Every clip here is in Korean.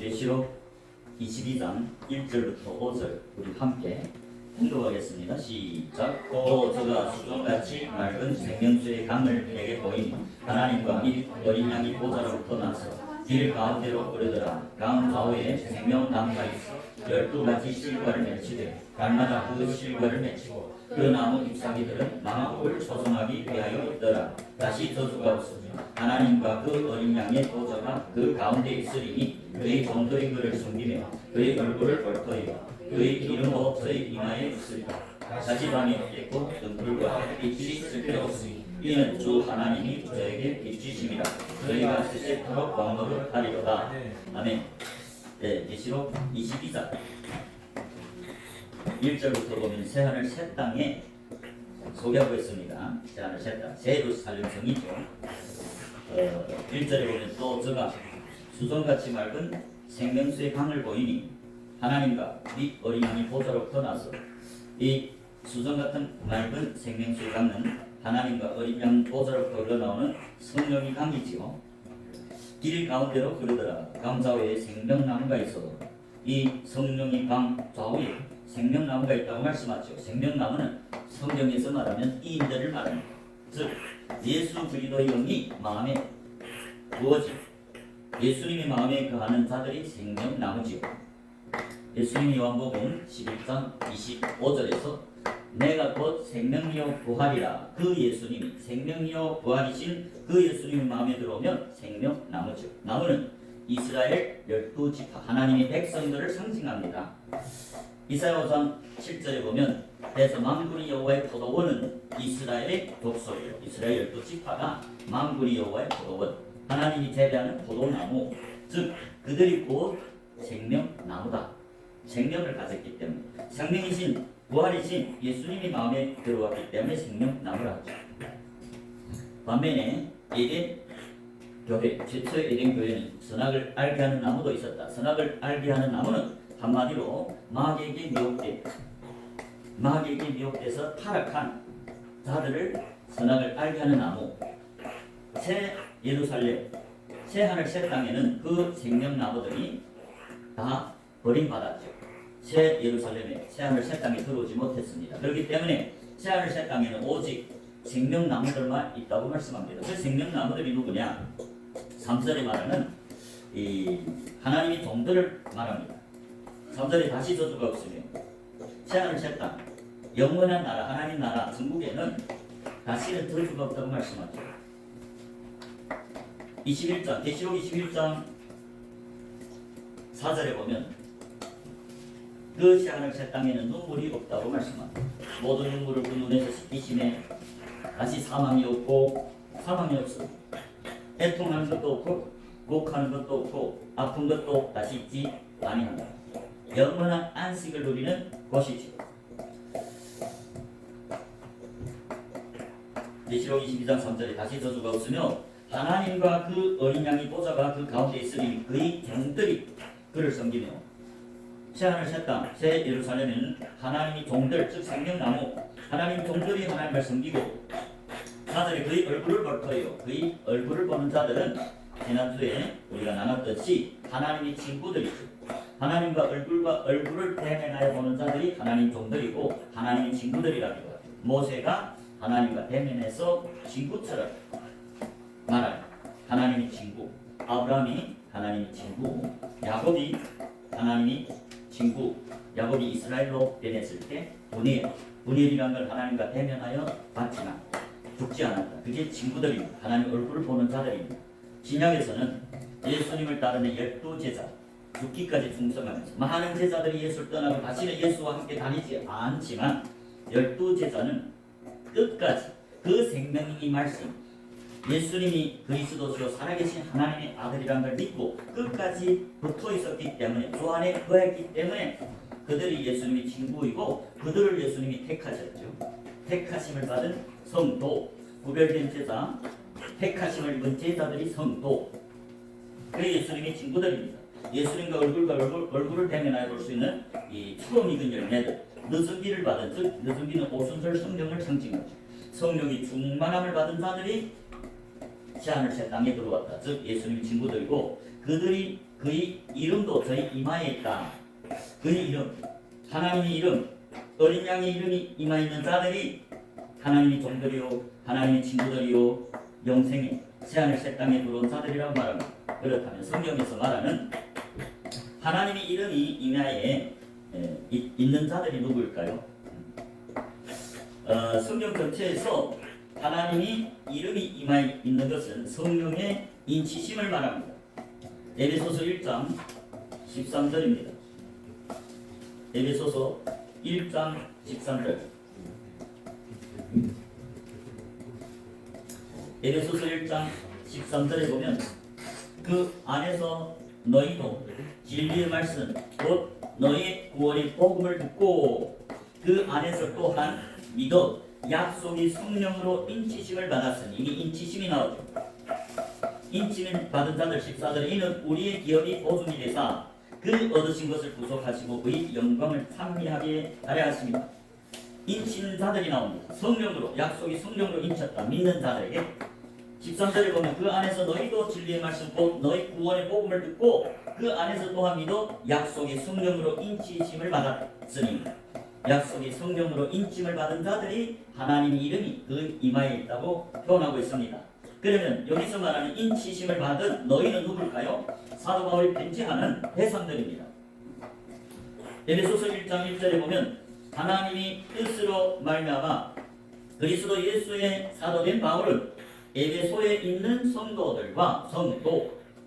계시록 22장 1절부터 5절 우리 함께 공독하겠습니다. 시작. 또 저가 수정같이 맑은 생명수의 강을 내게 보이니 하나님과 및 어린 양이 보좌로부터 나서 길 가운데로 흐르더라. 강 좌우에 생명나무가 있어 12가지 실과를 맺히되 날마다 그 실과를 맺히고 그 나무 잎사귀들은 망국을 초성하기 위하여 있더라. 다시 저주가 없으며 하나님과 그 어린 양의 보좌가 그 가운데 있으리니 그의 종들이 그를 숨기며 그의 얼굴을 벌토이고 그의 이름도 저의 이마에 있으리라. 다시 밤이 없겠고 등불과 빛이 쓸데없으니 이는 주 하나님이 저에게 비추심이라. 저희가 세세토록 공로를 하리로다. 아멘. 네, 계시록 22장 1절부터 보면 새하늘 새 땅에 소개하고 있습니다. 새하늘 새 땅, 새 예루살렘 성이죠. 1절에 보면 또 저가 수정같이 맑은 생명수의 강을 보이니 하나님과 및 어린 양이 보좌로부터 나서 이 수정같은 맑은 생명수의 강은 하나님과 어린 양 보좌로부터 흘러나오는 성령의 강이지요. 길 가운데로 흐르더라. 강 좌우에 생명나무가 있어 이 성령의 강 좌우에 생명나무가 있다고 말씀하죠. 생명나무는 성경에서 말하면 이인들을 말합니다. 즉 예수 그리스도의 영이 마음에 부어진 예수님의 마음에 거하는 자들이 생명나무지요. 예수님이 요한복음 11장 25절에서 내가 곧 생명이요 부활이라 그 예수님이 생명이요 부활이신 그 예수님의 마음에 들어오면 생명나무죠. 나무는 이스라엘 12지파 하나님의 백성들을 상징합니다. 이사야 5장 7절에 보면 그래서 만군의 여호와의 포도원은 이스라엘의 족속이에요. 이스라엘 12지파가 만군의 여호와의 포도원 하나님이 재배하는 포도나무 즉 그들이 곧 생명나무다. 생명을 가졌기 때문에 생명이신 부활이신 예수님이 마음에 들어왔기 때문에 생명나무라 하죠. 반면에 에덴 교회 최초의 에덴 교회는 선악을 알게 하는 나무도 있었다. 선악을 알게 하는 나무는 한마디로 마귀에게 미혹돼서 타락한 자들을 선악을 알게 하는 나무. 새 예루살렘 새 하늘 새 땅에는 그 생명나무들이 다 버림받았죠. 새 예루살렘에 새 하늘 새 땅에 들어오지 못했습니다. 그렇기 때문에 새 하늘 새 땅에는 오직 생명나무들만 있다고 말씀합니다. 그 생명나무들이 누구냐? 3절에 말하는 이 하나님의 종들을 말합니다. 3절에 다시 저주가 없으며 새 하늘 새 땅 영원한 나라 하나님 나라 천국에는 다시는 저주가 없다고 말씀하죠. 21장 계시록 21장 4절에 보면 그 새 하늘 새 땅에는 눈물이 없다고 말씀합니다. 모든 눈물을 그 눈에서 씻기심에 다시 사망이 없고 사망이 없어. 애통하는 것도 없고 곡하는 것도 없고 아픈 것도 다시 있지 아니한다. 영원한 안식을 누리는 곳이죠. 계시록 22장 3절에 다시 저주가 없으며 하나님과 그 어린 양의 보좌가 그 가운데 있으니 그의 종들이 그를 섬기며 새 하늘 새 땅 새 예루살렘에는 하나님의 종들 즉 생명나무 하나님 종들이 하나님을 섬기고 자들이 그의 얼굴을 볼 터이요. 그의 얼굴을 보는 자들은 지난주에 우리가 나눴듯이 하나님의 친구들이죠. 하나님과 얼굴을 대면하여 보는 자들이 하나님 종들이고 하나님의 친구들이라고 하죠. 모세가 하나님과 대면해서 친구처럼 말할 하나님의 친구, 아브라함이 하나님의 친구, 야곱이 하나님의 친구, 야곱이 이스라엘로 변했을 때 분이엘이라는 걸 하나님과 대면하여 봤지만 죽지 않았다. 그게 친구들입니다. 하나님 얼굴을 보는 자들입니다. 신약에서는 예수님을 따르는 12제자 죽기까지 충성하면서 많은 제자들이 예수를 떠나고 다시는 예수와 함께 다니지 않지만 12제자는 끝까지 그 생명이 말씀 예수님이 그리스도시요 살아계신 하나님의 아들이라는 걸 믿고 끝까지 붙어 있었기 때문에 주 안에 거했기 때문에 그들이 예수님의 친구이고 그들을 예수님이 택하셨죠. 택하심을 받은 성도, 구별된 제자, 택하심을 입은 제자들이 성도. 그 예수님의 친구들입니다. 예수님과 얼굴을 대면하여 볼 수 있는 이 처음 익은 열매들, 느슨기를 받은 즉 느슨기는 오순절 성령을 상징하죠. 성령이 충만함을 받은 자들이 새 하늘 새 땅에 들어왔다. 즉 예수님의 친구들이고 그들이 그의 이름도 저희 이마에 있다. 그의 이름, 하나님의 이름, 어린 양의 이름이 이마에 있는 자들이 하나님의 종들이요, 하나님의 친구들이요, 영생에 새하늘 새 땅에 들어온 자들이라고 말합니다. 그렇다면 성경에서 말하는 하나님의 이름이 이마에 있는 자들이 누구일까요? 성경 전체에서 하나님이 이름이 이마에 있는 것은 성령의 인치심을 말합니다. 에베소서 1장 13절입니다. 에베소서 1장 13절. 에베소서 1장 13절에 보면 그 안에서 너희도 진리의 말씀 곧 너희 구원의 복음을 듣고 그 안에서 또한 믿어 약속이 성령으로 인치심을 받았으니 이게 인치심이 나오죠. 인치심 받은 자들 14절에 이는 우리의 기업이 보증이 되사 그 얻으신 것을 구속하시고 그의 영광을 찬미하게 하려 하십니다. 인치는 자들이 나옵니다. 성령으로 약속이 성령으로 인쳤다. 믿는 자들에게 13절에 보면 그 안에서 너희도 진리의 말씀 곧 너희 구원의 복음을 듣고 그 안에서 또한 믿어 약속이 성령으로 인치심을 받았으니 약속이 성령으로 인침을 받은 자들이 하나님의 이름이 그 이마에 있다고 표현하고 있습니다. 그러면 여기서 말하는 인치심을 받은 너희는 누굴까요? 사도 바울이 편지하는 대상들입니다. 에베소서 1장 1절에 보면 하나님이 뜻으로 말미암아 그리스도 예수의 사도된 바울은 에베소에 있는 성도들과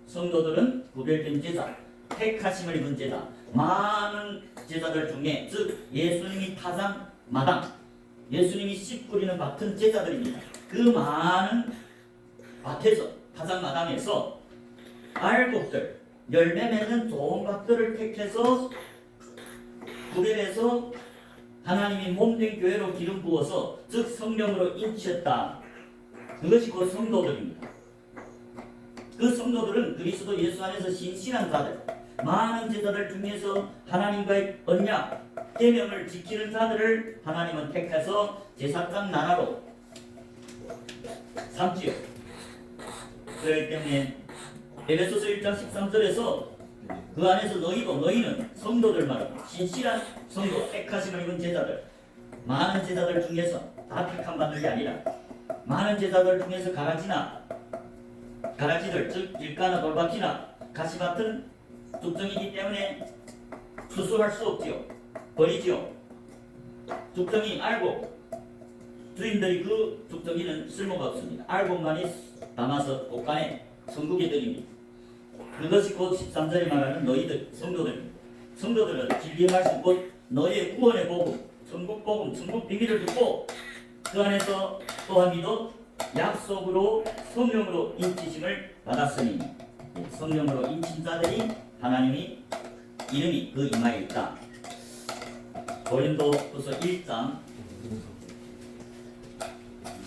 성도들은 구별된 제자, 택하심을 입은 제자, 많은 제자들 중에 즉 예수님이 타장 마당, 예수님이 씨 뿌리는 밭은 제자들입니다. 그 많은 밭에서 타장 마당에서 알곡들, 열매 맺는 좋은 밭들을 택해서 구별해서 하나님이 몸된 교회로 기름 부어서 즉 성령으로 인치했다. 그것이 곧 성도들입니다. 그 성도들은 그리스도 예수 안에서 신실한 자들, 많은 제자들 중에서 하나님과의 언약, 계명을 지키는 자들을 하나님은 택해서 제사장 나라로 삼지요. 그렇기 때문에 에베소서 1장 13절에서 그 안에서 너희는 성도들 말하고 신실한 성도, 택하심을 입은 제자들, 많은 제자들 중에서 다 택함 받는 게 아니라 많은 제자들 중에서 가라지들 즉 일가나 돌밭이나 가시밭은 죽정이기 때문에 수술할 수 없지요. 버리지요. 죽정이 알고 주인들이 그 죽정이는 쓸모가 없습니다. 알고만이 담아서 곳간에 성국에 드립니다. 그것이 곧 13절에 말하는 너희들 성도들입니다. 성도들은 진리의 말씀 곧 너희의 구원의 복음, 천국 복음, 천국 비밀을 듣고 그 안에서 또한 믿어 약속으로 성령으로 인치심을 받았으니 성령으로 인친 자들이 하나님이 이름이 그 이마에 있다. 고린도후서 1장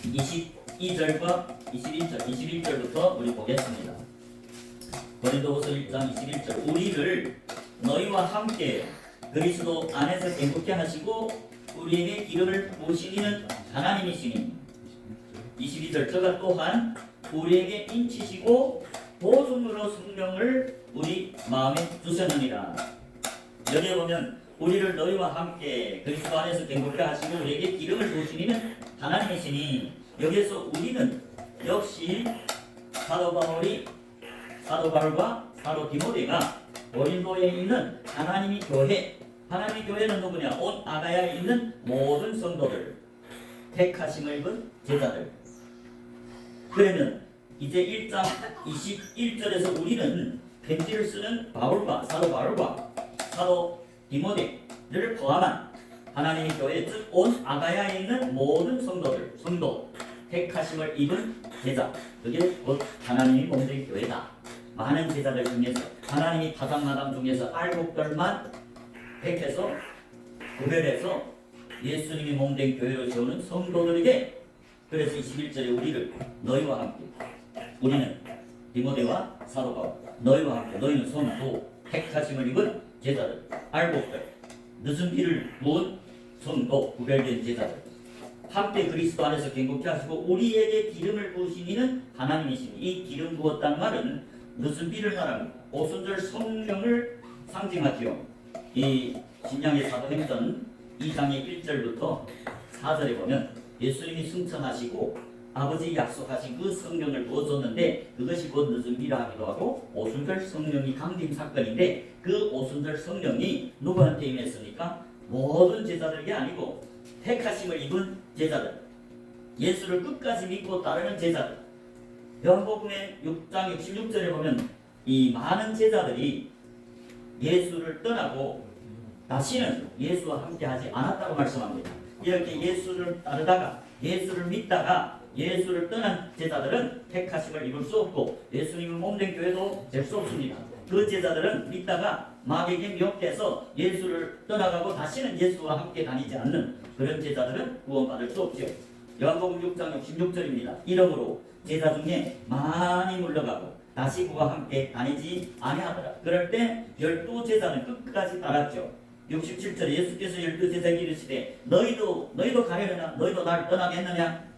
22절과 21절부터 우리 보겠습니다. 고린도후서 1장 21절 우리를 너희와 함께 그리스도 안에서 행복케 하시고 우리에게 기름을 부으시는 하나님이시니 22절 저가 또한 우리에게 인치시고 보증으로 성령을 우리 마음에 주셨느니라. 여기에 보면 우리를 너희와 함께 그리스도 안에서 행복케 하시고 우리에게 기름을 부으시는 하나님이시니 여기에서 우리는 역시 사도 바울과 사도 디모데가 고린도에 있는 하나님의 교회, 하나님의 교회는 누구냐? 온 아가야에 있는 모든 성도들, 택하심을 입은 제자들. 그러면 이제 1장 21절에서 우리는 편지를 쓰는 사도 바울과 사도 디모데를 포함한 하나님의 교회, 즉 온 아가야에 있는 모든 성도, 택하심을 입은 제자, 그게 곧 하나님이 몸된 교회다. 많은 제자들 중에서 하나님이 타작마당 중에서 알곡들만 택해서 구별해서 예수님이 몸된 교회로 세우는 성도들에게 그래서 21절에 우리를 너희와 함께 우리는 디모데와 사도 바울 너희와 함께 너희는 성도 택하심을 입은 제자들 알곡들 늦은 피를 부은 성도 구별된 제자들 함께 그리스도 안에서 견고케 하시고 우리에게 기름을 부으신 이는 하나님이시니 이 기름 부었다는 말은 늦은 피를 말합니다. 오순절 성령을 상징하지요. 이 신약의 사도행전 2장의 1절부터 4절에 보면 예수님이 승천하시고 아버지 약속하신 그 성령을 부어줬는데 그것이 곧 늦은비라 하기도 하고 오순절 성령이 강림 사건인데 그 오순절 성령이 누구한테 임했습니까? 모든 제자들이 아니고 택하심을 입은 제자들, 예수를 끝까지 믿고 따르는 제자들. 요한복음의 6장 66절에 보면 이 많은 제자들이 예수를 떠나고 다시는 예수와 함께하지 않았다고 말씀합니다. 이렇게 예수를 따르다가 예수를 믿다가 예수를 떠난 제자들은 택하심을 입을 수 없고 예수님을 몸된 교회도 될 수 없습니다. 그 제자들은 믿다가 마귀에게 미혹돼서 예수를 떠나가고 다시는 예수와 함께 다니지 않는 그런 제자들은 구원받을 수 없죠. 요한복음 6장 66절입니다. 이러므로 제자 중에 많이 물러가고 다시 그와 함께 다니지 아니하더라. 그럴 때 12제자는 끝까지 따랐죠. 67절에 예수께서 12제자에게 이르시되 너희도 가려느냐? 너희도 나를 떠나겠느냐?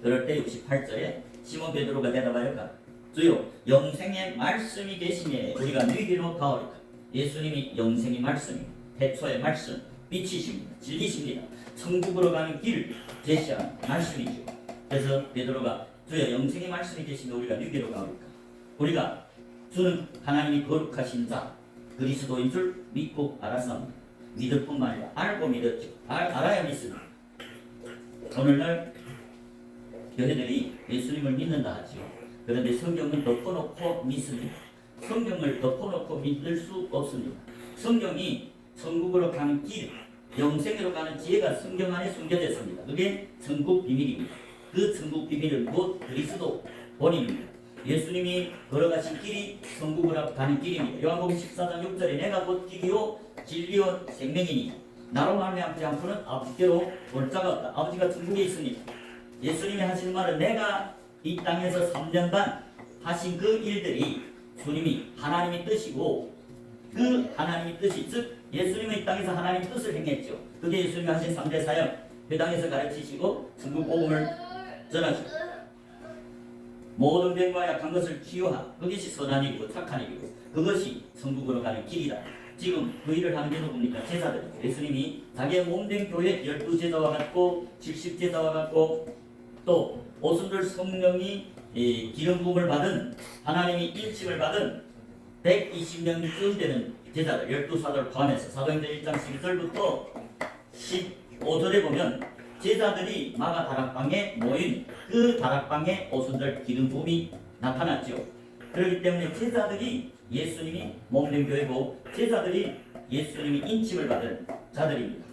그럴 때 68절에 시몬 베드로가 대답하여 주여 영생의 말씀이 계시니 우리가 너희로 가오리까. 예수님이 영생의 말씀이 태초의 말씀 빛이십니다. 진리십니다. 천국으로 가는 길 제시하는 말씀이죠. 그래서 베드로가 주여 영생의 말씀이 계시니 우리가 너희로 가오리까. 우리가 주는 하나님이 거룩하신 자 그리스도인 줄 믿고 알았습니다. 믿을 뿐만 아니라 알고 믿었죠. 알아야 믿습니다. 오늘날 교회들이 예수님을 믿는다 하죠. 그런데 성경을 덮어놓고 믿습니다. 성경을 덮어놓고 믿을 수 없습니다. 성경이 천국으로 가는 길, 영생으로 가는 지혜가 성경 안에 숨겨졌습니다. 그게 천국 비밀입니다. 그 천국 비밀은 곧 그리스도 본인입니다. 예수님이 걸어가신 길이 천국으로 가는 길입니다. 요한복음 14장 6절에 내가 곧 길이요 진리요 생명이니 나로 말미암지 않고는 아버지께로 올 자가 없다. 아버지가 천국에 있습니다. 예수님이 하신 말은 내가 이 땅에서 3년간 하신 그 일들이 주님이 하나님의 뜻이고 그 하나님의 뜻이 즉 예수님은 이 땅에서 하나님의 뜻을 행했죠. 그게 예수님이 하신 3대 사역 회당에서 가르치시고 천국 복음을 전하시고 모든 병과 약한 것을 치유하 그것이 선한 일이고 착한 일이고 그것이 천국으로 가는 길이다. 지금 그 일을 하는 게 누굽니까? 제자들. 예수님이 자기의 몸된 교회 12제자와 같고 70제자와 같고 또 오순절 성령이 기름 부음을 받은 하나님이 인침을 받은 120명쯤 되는 제자들 12사도를 포함해서 사도행전 1장 12절부터 15절에 보면 제자들이 마가 다락방에 모인 그 다락방에 오순절 기름 부음이 나타났죠. 그렇기 때문에 제자들이 예수님이 몸된 교회고 제자들이 예수님이 인침을 받은 자들입니다.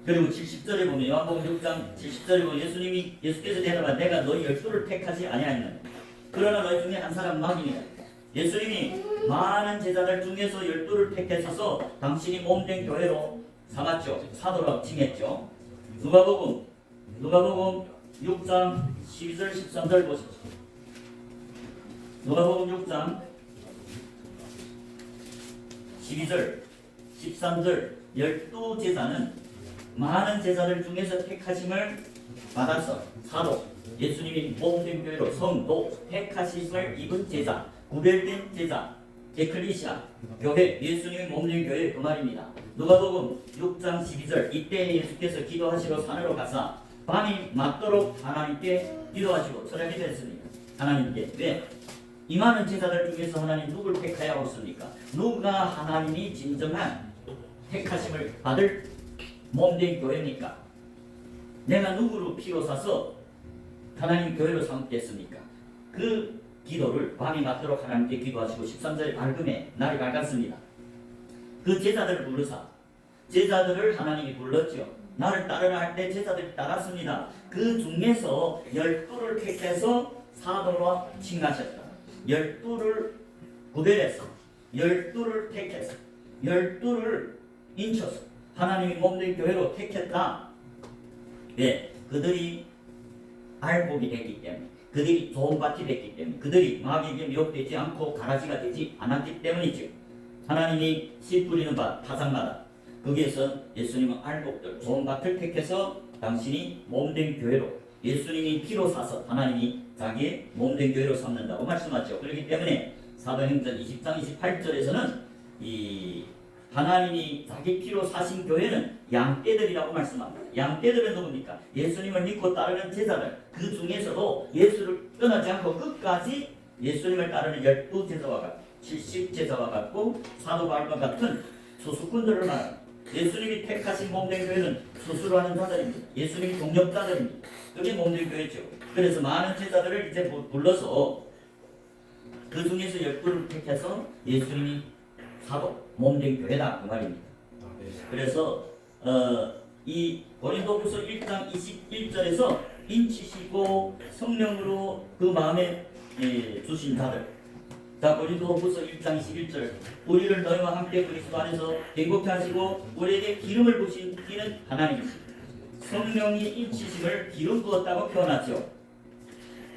그리고 70절에 보면 요한복음 6장 70절에 보면 예수께서 대답하되 내가 너희 12를 택하지 아니하였느냐. 그러나 너희 중에 한 사람 마귀니라. 예수님이 많은 제자들 중에서 12를 택하셔서 당신이 몸된 교회로 삼았죠. 사도로 칭했죠. 누가복음 6장 12절 13절 보시죠. 누가복음 6장 12절 13절 12제자는 많은 제자들 중에서 택하심을 받아서 사도 예수님이 몸된 교회로 성도 택하심을 입은 제자 구별된 제자 에클리시아 교회 예수님이 몸된 교회 그 말입니다. 누가복음 6장 12절 이때 예수께서 기도하시러 산으로 가사 밤이 맞도록 하나님께 기도하시고 철학이 됐습니다. 하나님께 왜? 이 많은 제자들 중에서 하나님 누굴 택하여 없습니까? 누가 하나님이 진정한 택하심을 받을 몸된 교회입니까? 내가 누구로 피로 사서 하나님 교회로 삼겠습니까? 그 기도를 밤이 맞도록 하나님께 기도하시고 13절 밝음에 날이 밝았습니다. 그 제자들을 부르사 제자들을 하나님이 불렀죠. 나를 따르라 할 때 제자들이 따랐습니다. 그 중에서 12를 택해서 사도로 칭하셨다. 12를 구별해서 12를 택해서 12를 인쳐서 하나님이 몸된 교회로 택했다. 왜? 그들이 알복이 됐기 때문에 그들이 좋은 밭이 됐기 때문에 그들이 마귀에게 미혹되지 않고 가라지가 되지 않았기 때문이죠. 하나님이 씨 뿌리는 밭 타산마다 거기에서 예수님은 알복들 좋은 밭을 택해서 당신이 몸된 교회로 예수님이 피로 사서 하나님이 자기의 몸된 교회로 삼는다고 말씀하죠. 그렇기 때문에 사도행전 20장 28절에서는 이 하나님이 자기 피로 사신 교회는 양떼들이라고 말씀합니다. 양떼들은 누굽니까? 예수님을 믿고 따르는 제자들. 그 중에서도 예수를 떠나지 않고 끝까지 예수님을 따르는 12제자와 같고 70제자와 같고 사도 바울과 같은 소수꾼들을 말합니다. 예수님이 택하신 몸된 교회는 소수로 하는 자들입니다. 예수님이 동력자들입니다. 그게 몸된 교회죠. 그래서 많은 제자들을 이제 불러서 그 중에서 12를 택해서 예수님이 사도 몸된 교회다 그 말입니다. 그래서 이 고린도후서 1장 21절에서 인치시고 성령으로 그 마음에 주신 자들. 자, 고린도후서 1장 21절 우리를 너희와 함께 그리스도 안에서 행복케 하시고 우리에게 기름을 부신 이는 하나님이시다. 성령이 인치심을 기름 부었다고 표현하죠.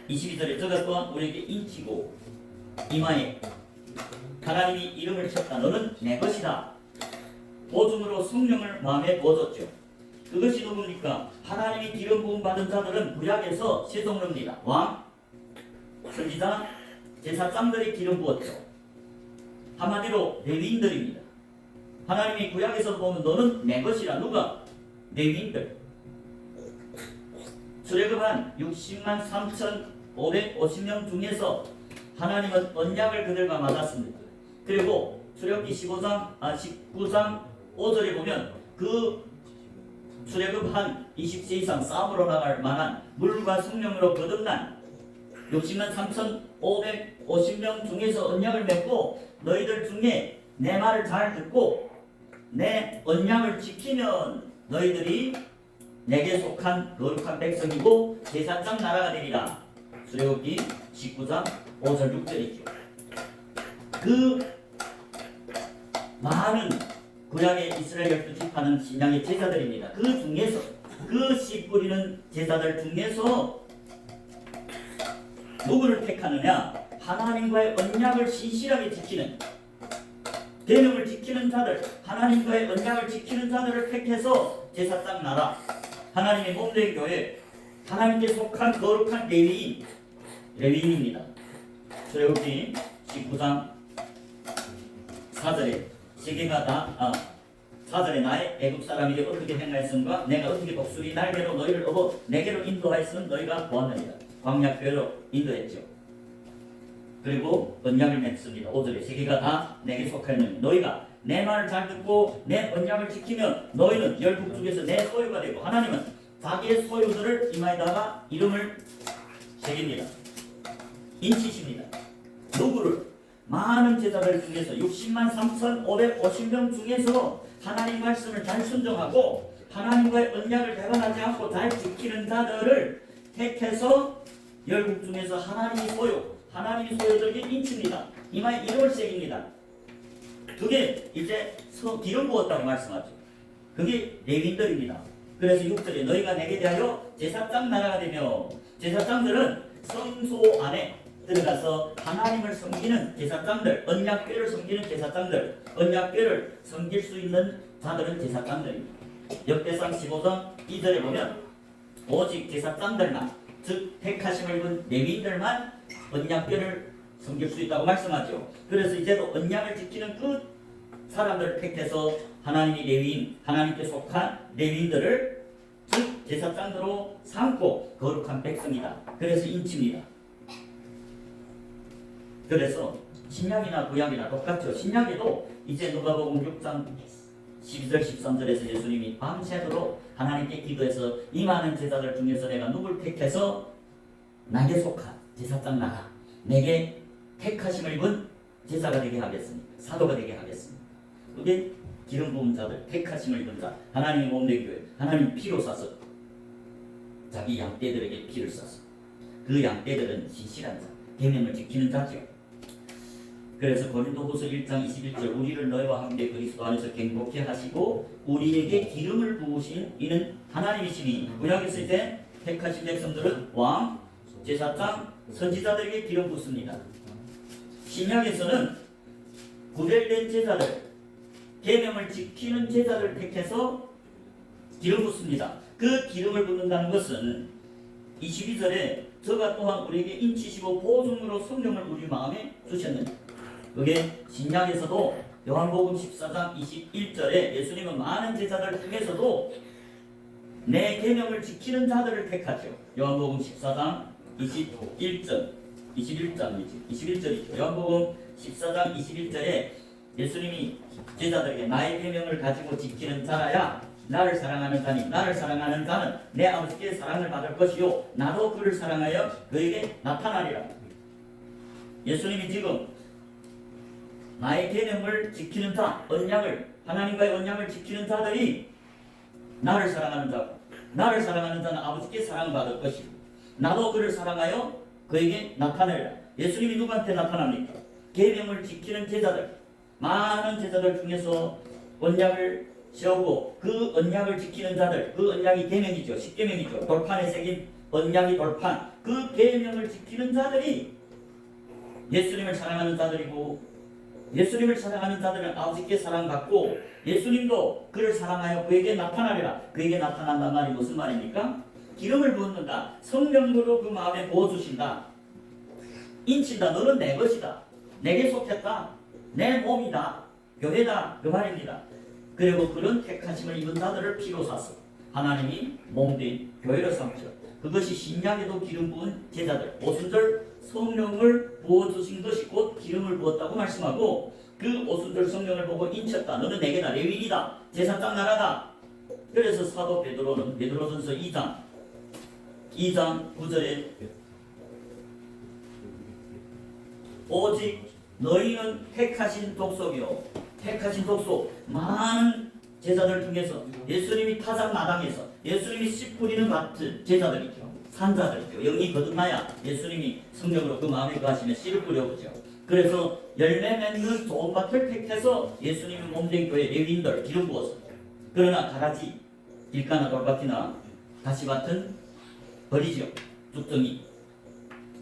22절에 저가 또한 우리에게 인치고 이마에 하나님이 이름을 쳤다. 너는 내 것이다. 보증으로 성령을 마음에 부어줬죠. 그것이 누굽니까? 하나님이 기름 부음 받은 자들은 구약에서 세 종류입니다. 왕, 선지자, 제사장들이 기름 부었죠. 한마디로 레위인들입니다. 하나님이 구약에서 보면 너는 내 것이라. 누가? 레위인들. 출애굽한 60만 3,550명 중에서 하나님은 언약을 그들과 맺었습니다. 그리고 출애굽기 19장 5절에 보면 그 출애굽한 20세 이상 싸움으로 나갈 만한 물과 성령으로 거듭난 60만 3,550명 중에서 언약을 맺고 너희들 중에 내 말을 잘 듣고 내 언약을 지키면 너희들이 내게 속한 거룩한 백성이고 제사장 나라가 되리라. 출애굽기 19장 5절 6절이죠. 그 많은 구약의 이스라엘 12지파는 신약의 제자들입니다. 그 중에서 그 씨 뿌리는 제자들 중에서 누구를 택하느냐? 하나님과의 언약을 신실하게 지키는 계명을 지키는 자들, 하나님과의 언약을 지키는 자들을 택해서 제사장 나라, 하나님의 몸된 교회, 하나님께 속한 거룩한 레위인입니다. 출애굽기 19장 4절에 세계가 다 4절에 나의 애국 사람에게 어떻게 행하였음과 내가 어떻게 복수리 날개로 너희를 업어 내게로 인도하였음 너희가 보았느니라. 광야교회로 인도했죠. 그리고 언약을 맺습니다. 5절에 세계가 다 내게 속하였느니 너희가 내 말을 잘 듣고 내 언약을 지키면 너희는 열국 중에서 내 소유가 되고 하나님은 자기의 소유들을 이마에다가 이름을 새깁니다. 인치십니다. 누구를? 많은 제자들 중에서 60만 3,550명 중에서 하나님 말씀을 잘 순종하고 하나님과의 언약을 배반하지 않고 잘 지키는 자들을 택해서 열국 중에서 하나님이 소유들에게 인칩니다. 이마에 이름을 새깁니다. 그게 이제 기름 부었다고 말씀하죠. 그게 레위인들입니다. 그래서 6절에 너희가 내게 대하여 제사장 나라가 되며 제사장들은 성소 안에 들어가서 하나님을 섬기는 제사장들, 언약궤를 섬기는 제사장들, 언약궤를 섬길 수 있는 자들은 제사장들입니다. 역대상 15장 2절에 보면 오직 제사장들만, 즉 택하심을 입은 레위인들만 언약궤를 섬길 수 있다고 말씀하죠. 그래서 이제도 언약을 지키는 그 사람들을 택해서 하나님이 레위인, 하나님께 속한 레위인들을 즉 제사장으로 삼고 거룩한 백성이다. 그래서 인칩니다. 그래서 신약이나 구약이나 똑같죠. 신약에도 이제 누가복음 6장 12절 13절에서 예수님이 밤새도록 하나님께 기도해서 이 많은 제자들 중에서 내가 누굴 택해서 나에게 속한 제사장 나라, 내게 택하심을 입은 제사가 되게 하겠습니다. 사도가 되게 하겠습니다. 그게 기름 부은 자들, 택하심을 입은 자, 하나님의 몸된 교회, 하나님 피로 사서 자기 양떼들에게 피를 쐈어. 그 양떼들은 신실한 자, 계명을 지키는 자죠. 그래서 고린도후서 1장 21절 우리를 너희와 함께 그리스도 안에서 행복케 하시고 우리에게 기름을 부으신 이는 하나님이시니 구약에서 이제 택하신 백성들은 왕, 제사장, 선지자들에게 기름 붓습니다. 신약에서는 구별된 제자들, 계명을 지키는 제자를 택해서 기름 붓습니다. 그 기름을 붓는다는 것은 22절에 저가 또한 우리에게 인치시고 보증으로 성령을 우리 마음에 주셨느니라. 그게 신약에서도 요한복음 14장 21절에 예수님은 많은 제자들 중에서도 내 계명을 지키는 자들을 택하죠. 요한복음 14장 21절이죠. 요한복음 14장 21절에 예수님이 제자들에게 나의 계명을 가지고 지키는 자라야 나를 사랑하는 자니 나를 사랑하는 자는 내 아버지께 사랑을 받을 것이요 나도 그를 사랑하여 그에게 나타나리라. 예수님이 지금 나의 계명을 지키는 자, 하나님과의 언약을 지키는 자들이 나를 사랑하는 자고, 나를 사랑하는 자는 아버지께 사랑을 받을 것이고 나도 그를 사랑하여 그에게 나타내리라. 예수님이 누구한테 나타납니까? 계명을 지키는 제자들, 많은 제자들 중에서 언약을 세우고 그 언약을 지키는 자들, 그 언약이 계명이죠. 십계명이죠. 돌판에 새긴 언약이 돌판, 그 계명을 지키는 자들이 예수님을 사랑하는 자들이고, 예수님을 사랑하는 자들은 아버지께 사랑받고 예수님도 그를 사랑하여 그에게 나타나리라. 그에게 나타난단 말이 무슨 말입니까? 기름을 부었는다. 성령으로 그 마음에 부어주신다. 인친다. 너는 내 것이다. 내게 속했다. 내 몸이다. 교회다. 그 말입니다. 그리고 그런 택하심을 입은 자들을 피로 샀어. 하나님이 몸된 교회를 삼죠. 그것이 신약에도 기름 부은 제자들, 오순절 성령을 부어주신 것이 곧 기름을 부었다고 말씀하고, 그 오순절 성령을 보고 인쳤다. 너는 내게다. 레위인이다. 제사장 나라다. 그래서 사도 베드로는 베드로전서 2장 9절에 오직 너희는 택하신 독속이요, 택하신 독속, 많은 제자들 중에서 예수님이 타작 마당에서 예수님이 씨 뿌리는 같은 제자들이죠. 산자들이죠. 영이 거듭나야 예수님이 성령으로 그 마음에 거하시며 씨를 뿌려보죠. 그래서 열매 맺는 좋은 밭을 택해서 예수님이 몸된 교회 레위인들 기름 부어서, 그러나 가라지, 길가나 돌밭이나 가시밭은 버리죠. 쭉정이.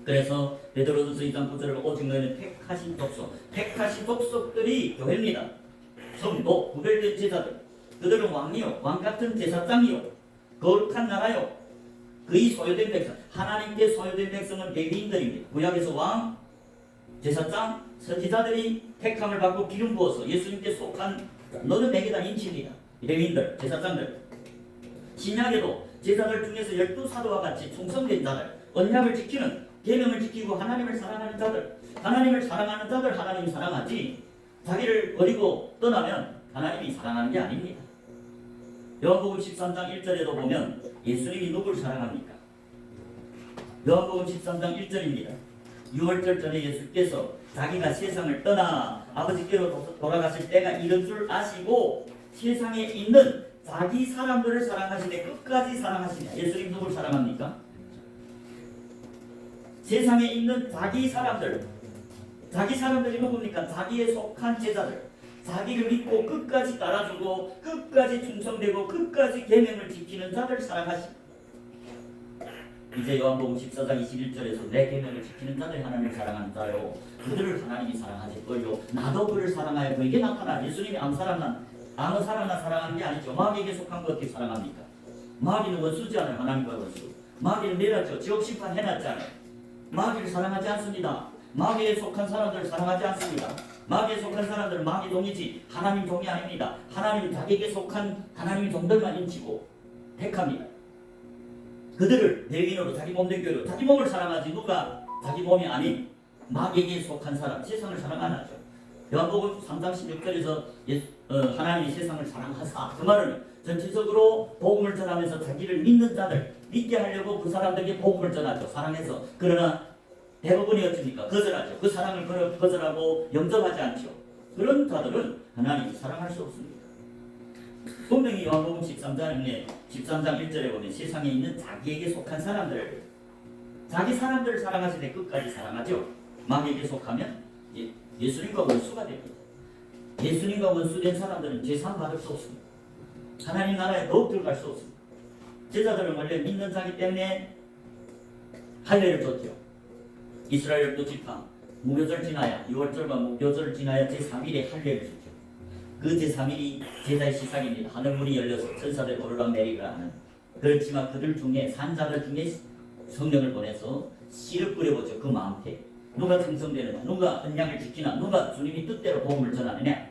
그래서 베드로전서 2장 9절을 오직 너희는 택하신 독속, 택하신 독속들이 교회입니다. 성도, 구별된 제자들, 그들은 왕이요, 왕같은 제사장이요, 거룩한 나라요, 그의 소유된 백성, 하나님께 소유된 백성은 레위인들입니다. 구약에서 왕, 제사장, 선지자들이 택함을 받고 기름 부어서 예수님께 속한 너는 내게다 인치리라. 레위인들, 제사장들. 신약에도 제자들 중에서 12사도와 같이 충성된 자들, 언약을 지키는, 계명을 지키고 하나님을 사랑하는 자들, 하나님을 사랑하는 자들 하나님이 사랑하지, 자기를 버리고 떠나면 하나님이 사랑하는 게 아닙니다. 요한복음 13장 1절에도 보면 예수님이 누구를 사랑합니까? 요한복음 13장 1절입니다. 6월절 전에 예수께서 자기가 세상을 떠나 아버지께로 돌아가실 때가 이른 줄 아시고 세상에 있는 자기 사람들을 사랑하시되 끝까지 사랑하시냐. 예수님 누구를 사랑합니까? 세상에 있는 자기 사람들이 누굽니까? 자기에 속한 제자들, 자기를 믿고 끝까지 따라주고 끝까지 충성되고 끝까지 계명을 지키는 자들 사랑하십니다. 이제 요한복음 14장 21절에서 내 계명을 지키는 자들 하나님을 사랑하는 자요, 그들을 하나님이 사랑하실 거요, 나도 그를 사랑하여 그에게 나타나. 예수님이 아무 사람나 사랑하는 게 아니죠. 마귀에게 속한 거 어떻게 사랑합니까? 마귀는 원수잖아요. 하나님과 원수. 마귀는 내렸죠. 지옥 심판 해놨잖아요. 마귀를 사랑하지 않습니다. 마귀에 속한 사람들을 사랑하지 않습니다. 마귀에 속한 사람들은 마귀 종이지 하나님 종이 아닙니다. 하나님은 자기에게 속한 하나님의 종들만 인치고 택합니다. 그들을 레위인으로, 자기 몸된 교회로, 자기 몸을 사랑하지 누가 자기 몸이 아닌 마귀에게 속한 사람, 세상을 사랑 안 하죠. 요한복음 3장 16절에서 하나님이 세상을 사랑하사, 그 말은 전체적으로 복음을 전하면서 자기를 믿는 자들, 믿게 하려고 그 사람들에게 복음을 전하죠. 사랑해서. 그러나 대부분이 어떻습니까? 거절하죠. 그 사랑을 거절하고 영접하지 않죠. 그런 자들은 하나님이 사랑할 수 없습니다. 분명히 요한복음 13장 1절에 보면 세상에 있는 자기에게 속한 사람들, 자기 사람들을 사랑하시되 끝까지 사랑하죠. 마귀에게 속하면 예수님과 원수가 됩니다. 예수님과 원수된 사람들은 제사함 받을 수 없습니다. 하나님 나라에 더욱 들어갈 수 없습니다. 제자들은 원래 믿는 자기 때문에 할례를 줬죠. 이스라엘 또 지파 무교절 지나야, 6월절과 무교절 지나야 제3일에 할례를 주죠. 그 제3일이 제자의 시작입니다. 하늘문이 열려서 천사들 오르락 내리락 하는. 그렇지만 그들 중에 산자들 중에 성령을 보내서 씨를 뿌려보죠. 그 마음에 누가 성성되느냐, 누가 언약을 지키나, 누가 주님이 뜻대로 복음을 전하느냐.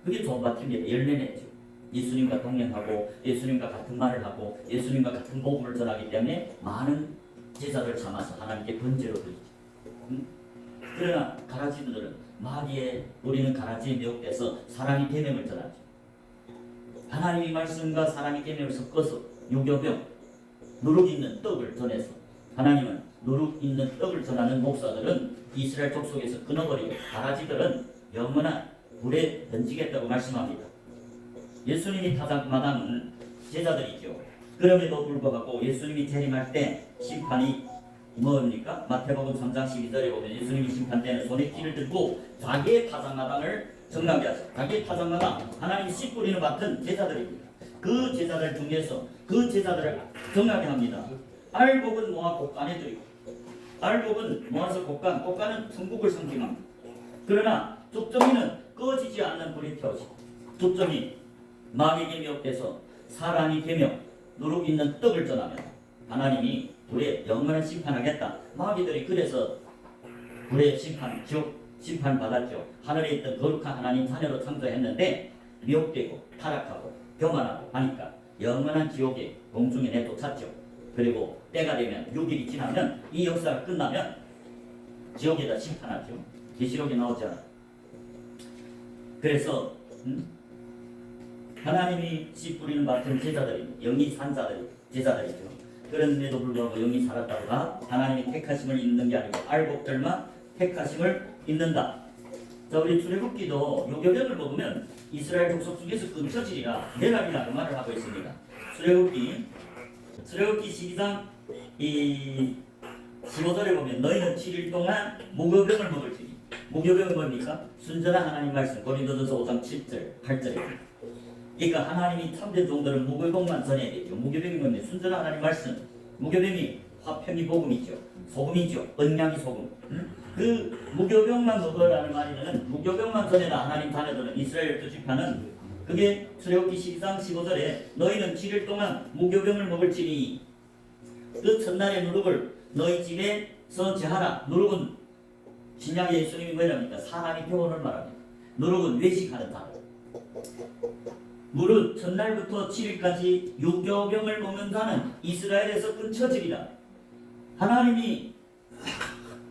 그게 존받습니다. 열매내죠. 예수님과 동행하고 예수님과 같은 말을 하고 예수님과 같은 복음을 전하기 때문에 많은 제자들 참아서 하나님께 번제로 드리죠. 그러나 가라지들은 마귀에 우리는 가라지에 미혹돼서 사랑의 계명을 전하죠. 하나님의 말씀과 사랑의 계명을 섞어서 유교병 누룩 있는 떡을 전해서 하나님은 누룩 있는 떡을 전하는 목사들은 이스라엘 족속에서 끊어버리고 가라지들은 영원한 불에 던지겠다고 말씀합니다. 예수님이 타작마당은 제자들이죠. 그럼에도 불구하고 예수님이 재림할 때 심판이 뭡니까? 마태복음 3장 12절에 보면 예수님이 심판 때는 손에 키를 들고 자기의 타작마당을 정나게 하죠. 자기의 타작마당 하나님이 씨 뿌리는 밭은 제자들입니다. 그 제자들 중에서 그 제자들을 정나게 합니다. 알곡은 모아 곡간에 들이고 알곡은 모아서 곡간은 천국을 상징합니다. 그러나 족정이는 꺼지지 않는 불이 태워지고 족정이 마귀에게 미혹돼서 사랑이 되며 누룩 있는 떡을 전하면 하나님이 불에 영원한 심판하겠다. 마귀들이 그래서 불의 심판, 지옥 심판 받았죠. 하늘에 있던 거룩한 하나님 자녀로 창조했는데 미혹되고 타락하고 교만하고 하니까 영원한 지옥에 공중에 내쫓았죠. 그리고 때가 되면 6일이 지나면 이 역사가 끝나면 지옥에다 심판하죠. 계시록에 나오잖아. 그래서 하나님이 씨 뿌리는 밭은 제자들입니다. 영이 산 자들이 제자들이죠. 그런데도 불구하고 영이 살았다가 하나님이 택하심을 잇는 게 아니고 알곡들만 택하심을 잇는다. 자, 우리 출애굽기도 요교병을 먹으면 이스라엘 족속 중에서 끊쳐지리라 멸하리라 그 말을 하고 있습니다. 출애굽기 12장 15절에 보면 너희는 7일 동안 무교병을 먹을지니 무교병은 뭡니까? 순전한 하나님 말씀 고린도전서 5장 7절 8절입니다. 그러니까 하나님이 참된 종들은 무교병만 전해야 되죠. 무교병이 뭡니까? 순전한 하나님 말씀. 무교병이 화평이 복음이죠. 소금이죠. 언약이 소금. 그 무교병만 먹으라는 말이는 무교병만 전해라. 하나님 자녀들은 이스라엘 12지파는 그게 출애굽기 12장 15절에 너희는 7일 동안 무교병을 먹을지니 그 첫날의 누룩을 너희 집에서 제하라. 누룩은 신약의 예수님이 뭐랍니까? 사람이 교훈을 말합니다. 누룩은 외식하는 자. 무릇 첫날부터 7일까지 유교병을 먹는 자는 이스라엘에서 끊쳐지리라. 하나님이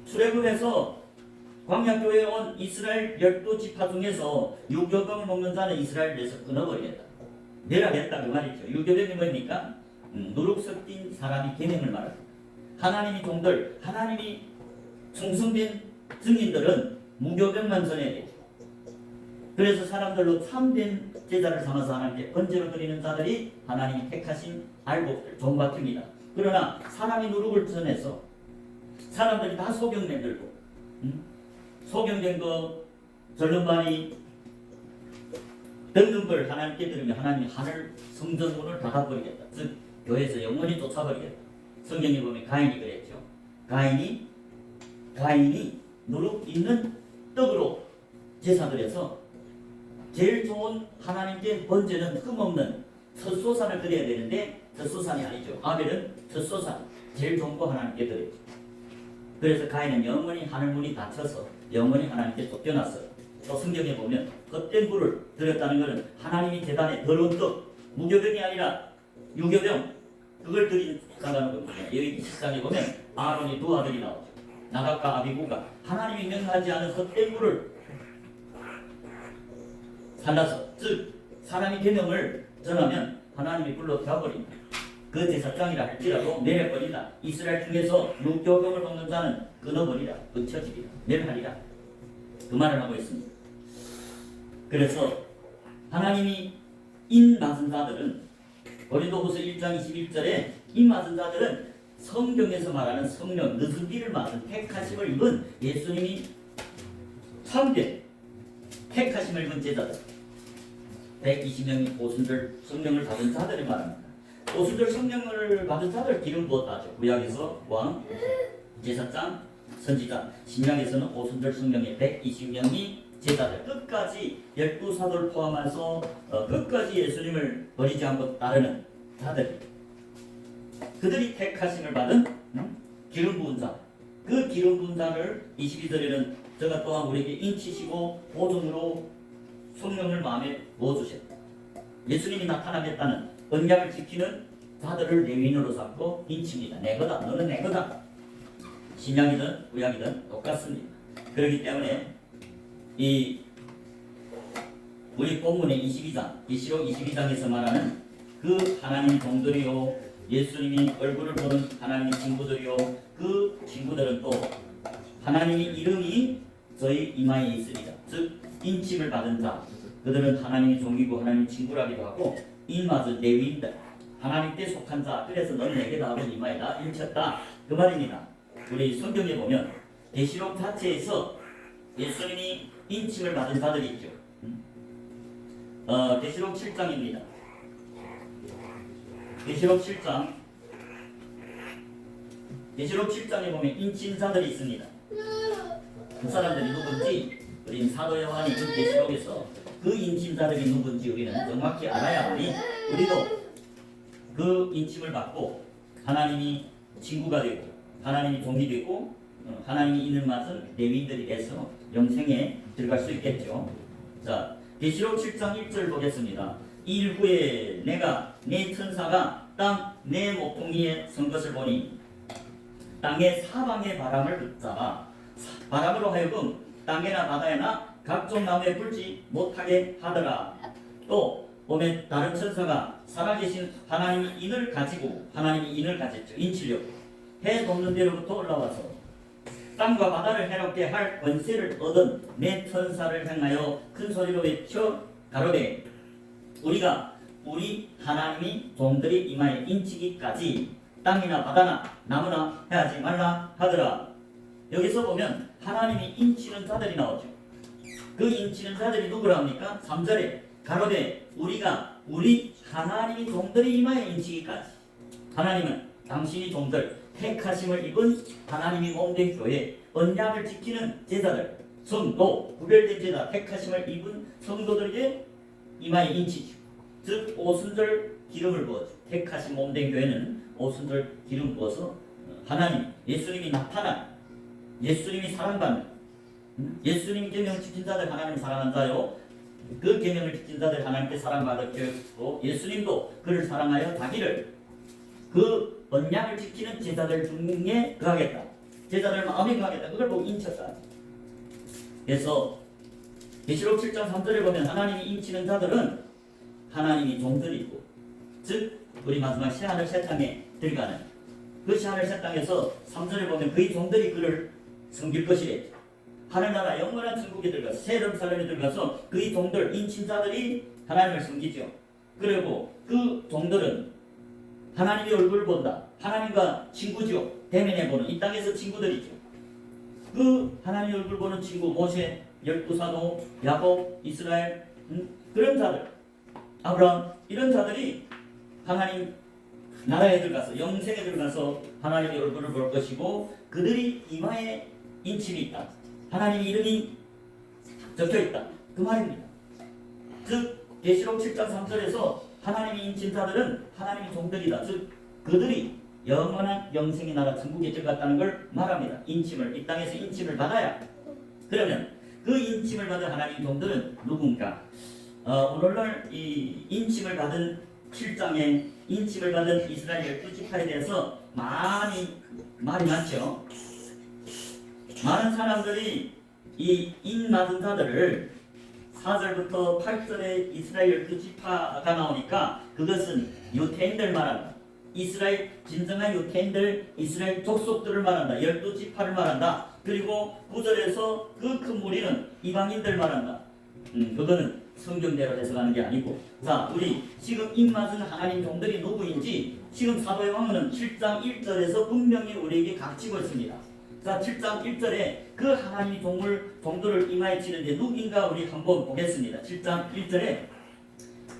출애굽에서 광야교회에 온 이스라엘 12지파 중에서 유교병을 먹는 자는 이스라엘에서 끊어버리겠다. 멸하겠다 그 말이죠. 유교병이 뭡니까? 누룩 섞인 사람이 계명을 말합니다. 하나님이 종들, 하나님이 충성된 증인들은 무교병만 전해야 되죠. 그래서 사람들로 참된 제자를 삼아서 하나님께 번제로 드리는 자들이 하나님이 택하신 알곡들, 종밭입니다. 그러나 사람이 누룩을 전해서 사람들이 다 소경내 들고 소경된 거 절름발이 등등 걸 하나님께 들으면 하나님이 하늘 성전문을 닫아버리겠다. 즉 교회에서 영원히 쫓아버리겠다. 성경에 보면 가인이 그랬죠. 가인이 누룩 있는 떡으로 제사드려서 제일 좋은 하나님께 번제는 흠없는 젖소산을 드려야 되는데 젖소산이 아니죠. 아벨은 젖소산 제일 좋은 거 하나님께 드렸죠. 그래서 가인은 영원히 하늘문이 닫혀서 영원히 하나님께 쫓겨났어요. 또 성경에 보면 헛된 불을 드렸다는 것은 하나님이 제단에 더러운 떡, 무교병이 아니라 유교병 그걸 드린 자라는 겁니다. 여기 14장에 보면 아론이 두 아들이 나오죠. 나답과 아비후가 하나님이 명하지 않은 헛된 불을 살라서 즉 사람이 계명을 전하면 하나님이 불로 태워버립니다. 그 제사장이라 할지라도 내려버리라. 이스라엘 중에서 유교병을 먹는 자는 끊어버리라. 끊쳐지리라. 멸하리라. 그 말을 하고 있습니다. 그래서 하나님이 인 맞은 자들은 고린도후서 1장 21절에 인 맞은 자들은 성경에서 말하는 성령 느슨비를 맞은 택하심을 입은 예수님이 참된 택하심을 입은 제자들 120명이 오순절 성령을 받은 자들을 말합니다. 오순절 성령을 받은 자들 기름 부었다죠. 구약에서 왕, 제사장, 선지자, 신약에서는 오순절 성령의 120명이 제자들 끝까지 12사도를 포함해서 끝까지 예수님을 버리지 않고 따르는 자들 그들이 택하심을 받은 기름 부은 자. 그 기름 부은 자를 22절에는 저가 또한 우리에게 인치시고 보존으로 성령을 마음에 부어주셨다. 예수님이 나타나겠다는 언약을 지키는 자들을 레위인으로 삼고 인칩니다. 내 거다. 너는 내 거다. 신약이든 구약이든 똑같습니다. 그렇기 때문에 이 우리 본문의 22장, 계시록 22장에서 말하는 그 하나님의 종들이요, 예수님이 얼굴을 보는 하나님의 친구들이요, 그 친구들은 또 하나님의 이름이 저희 이마에 있으리라. 즉 인침을 받은 자, 그들은 하나님의 종이고 하나님의 친구라기도 하고 인마저 레위인들, 하나님께 속한 자. 그래서 넌 내게다 하고 이마에다 일쳤다. 그 말입니다. 우리 성경에 보면 계시록 자체에서 예수님이 인침을 받은 자들이 있죠. 계시록 7장입니다. 계시록 7장에 보면 인친자들이 있습니다. 그 사람들이 누군지 우리는 사도 요한이 그 계시록에서 그 인친자들이 누군지 우리는 정확히 알아야만이 우리도 그 인침을 받고 하나님이 친구가 되고 하나님이 종이 되고 하나님이 있는 맛은 레위인들이 돼서 영생에 들어갈 수 있겠죠. 자, 계시록 7장 1절 보겠습니다. 일 후에 내가 내 천사가 땅 내 모퉁이에 선 것을 보니 땅의 사방의 바람을 붙잡아 바람으로 하여금 땅에나 바다에나 각종 나무에 불지 못하게 하더라. 또 보면 다른 천사가 살아계신 하나님의 인을 가지고 하나님의 인을 가졌죠. 인치려고 해 돋는 데로부터 올라와서 땅과 바다를 해롭게 할 권세를 얻은 내 천사를 향하여 큰 소리로 외쳐 가로되 우리가 우리 하나님이 종들이 이마에 인치기까지 땅이나 바다나 나무나 해하지 말라 하더라. 여기서 보면 하나님이 인치는 자들이 나오죠. 그 인치는 자들이 누구라 합니까? 3절에 가로되 우리가 우리 하나님이 종들이 이마에 인치기까지. 하나님은 당신이 종들 택하심을 입은 하나님이 몸된 교회 언약을 지키는 제자들 성도 구별된 제자 택하심을 입은 성도들에게 이마에 인치죠. 즉 오순절 기름을 부어서 택하신 몸된 교회는 오순절 기름 부어서 하나님 예수님이 나타난 예수님이 사랑받는 예수님이 계명 지킨 자들 하나님 사랑한 자요 그 계명을 지킨 자들 하나님께 사랑받았고 예수님도 그를 사랑하여 자기를 그 언약을 지키는 제자들 중에 거하겠다. 제자들 마음에 거하겠다. 그걸 보고 인쳤다. 그래서 계시록 7장 3절에 보면 하나님이 인치는 자들은 하나님이 종들이고 즉 우리 마지막 새하늘 새 땅에 들어가는 그 새하늘 새 땅에서 3절에 보면 그의 종들이 그를 섬길 것이래. 하늘나라 영원한 천국에 들어가서 새 예루살렘에 들어가서 그의 종들 인친 자들이 하나님을 섬기죠. 그리고 그 종들은 하나님의 얼굴을 본다. 하나님과 친구죠. 대면해 보는 이 땅에서 친구들이죠. 그 하나님의 얼굴 보는 친구 모세, 12사도, 야곱, 이스라엘 그런 자들 아브라함 이런 자들이 하나님 나라에 들어가서 영생에 들어가서 하나님의 얼굴을 볼 것이고 그들이 이마에 인침이 있다. 하나님의 이름이 적혀있다. 그 말입니다. 즉 계시록 7장 3절에서 하나님의 인친 자들은 하나님의 종들이다. 즉 그들이 영원한 영생의 나라 천국에 들어갔다는 걸 말합니다. 인침을 이 땅에서 인침을 받아야. 그러면 그 인침을 받은 하나님의 종들은 누군가? 오늘날 이 인침을 받은 7장에 인침을 받은 이스라엘 12지파에 대해서 말이 많죠. 많은 사람들이 이 인 받은 자들을 4절부터 8절에 이스라엘 12지파가 나오니까 그것은 유태인들 말한다. 이스라엘 진정한 유태인들 이스라엘 족속들을 말한다. 12지파를 말한다. 그리고 9절에서 그 큰 무리는 이방인들 말한다. 그거는 성경대로 해석하는 게 아니고 자 우리 지금 입맞은 하나님 종들이 누구인지 지금 사도 요한은 7장 1절에서 분명히 우리에게 가르치고 있습니다. 자 7장 1절에 그 하나님이 종들을 이마에 치는데 누구인가 우리 한번 보겠습니다. 7장 1절에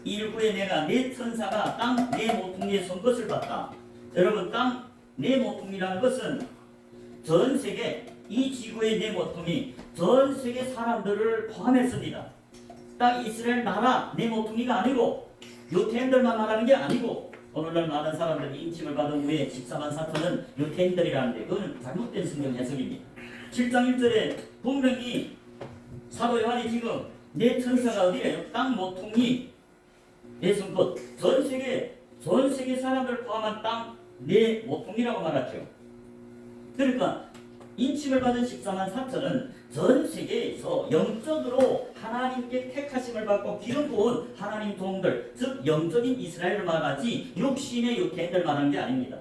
일후에 내가 내 천사가 땅 내 모퉁이에 선 것을 봤다. 여러분 땅 내 모퉁이라는 것은 전 세계 이 지구의 내 모퉁이 전 세계 사람들을 포함했습니다. 딱 이스라엘 나라 내 모퉁이가 아니고 유태인들만 말하는 게 아니고 오늘날 많은 사람들이 인침을 받은 후에 14만 4천은 유태인들이라는데 그거는 잘못된 성경 해석입니다. 7장 1절에 분명히 사도 요한이 지금 내 천사가 어디래요? 땅 모퉁이 내 손끝 전 세계 사람들 포함한 땅 내 모퉁이라고 말하죠. 그러니까 인침을 받은 14만 4천은 전 세계에서 영적으로 하나님께 택하심을 받고 기름 부은 하나님 종들, 즉 영적인 이스라엘을 말하지 육신의 유태인들 말하는 게 아닙니다.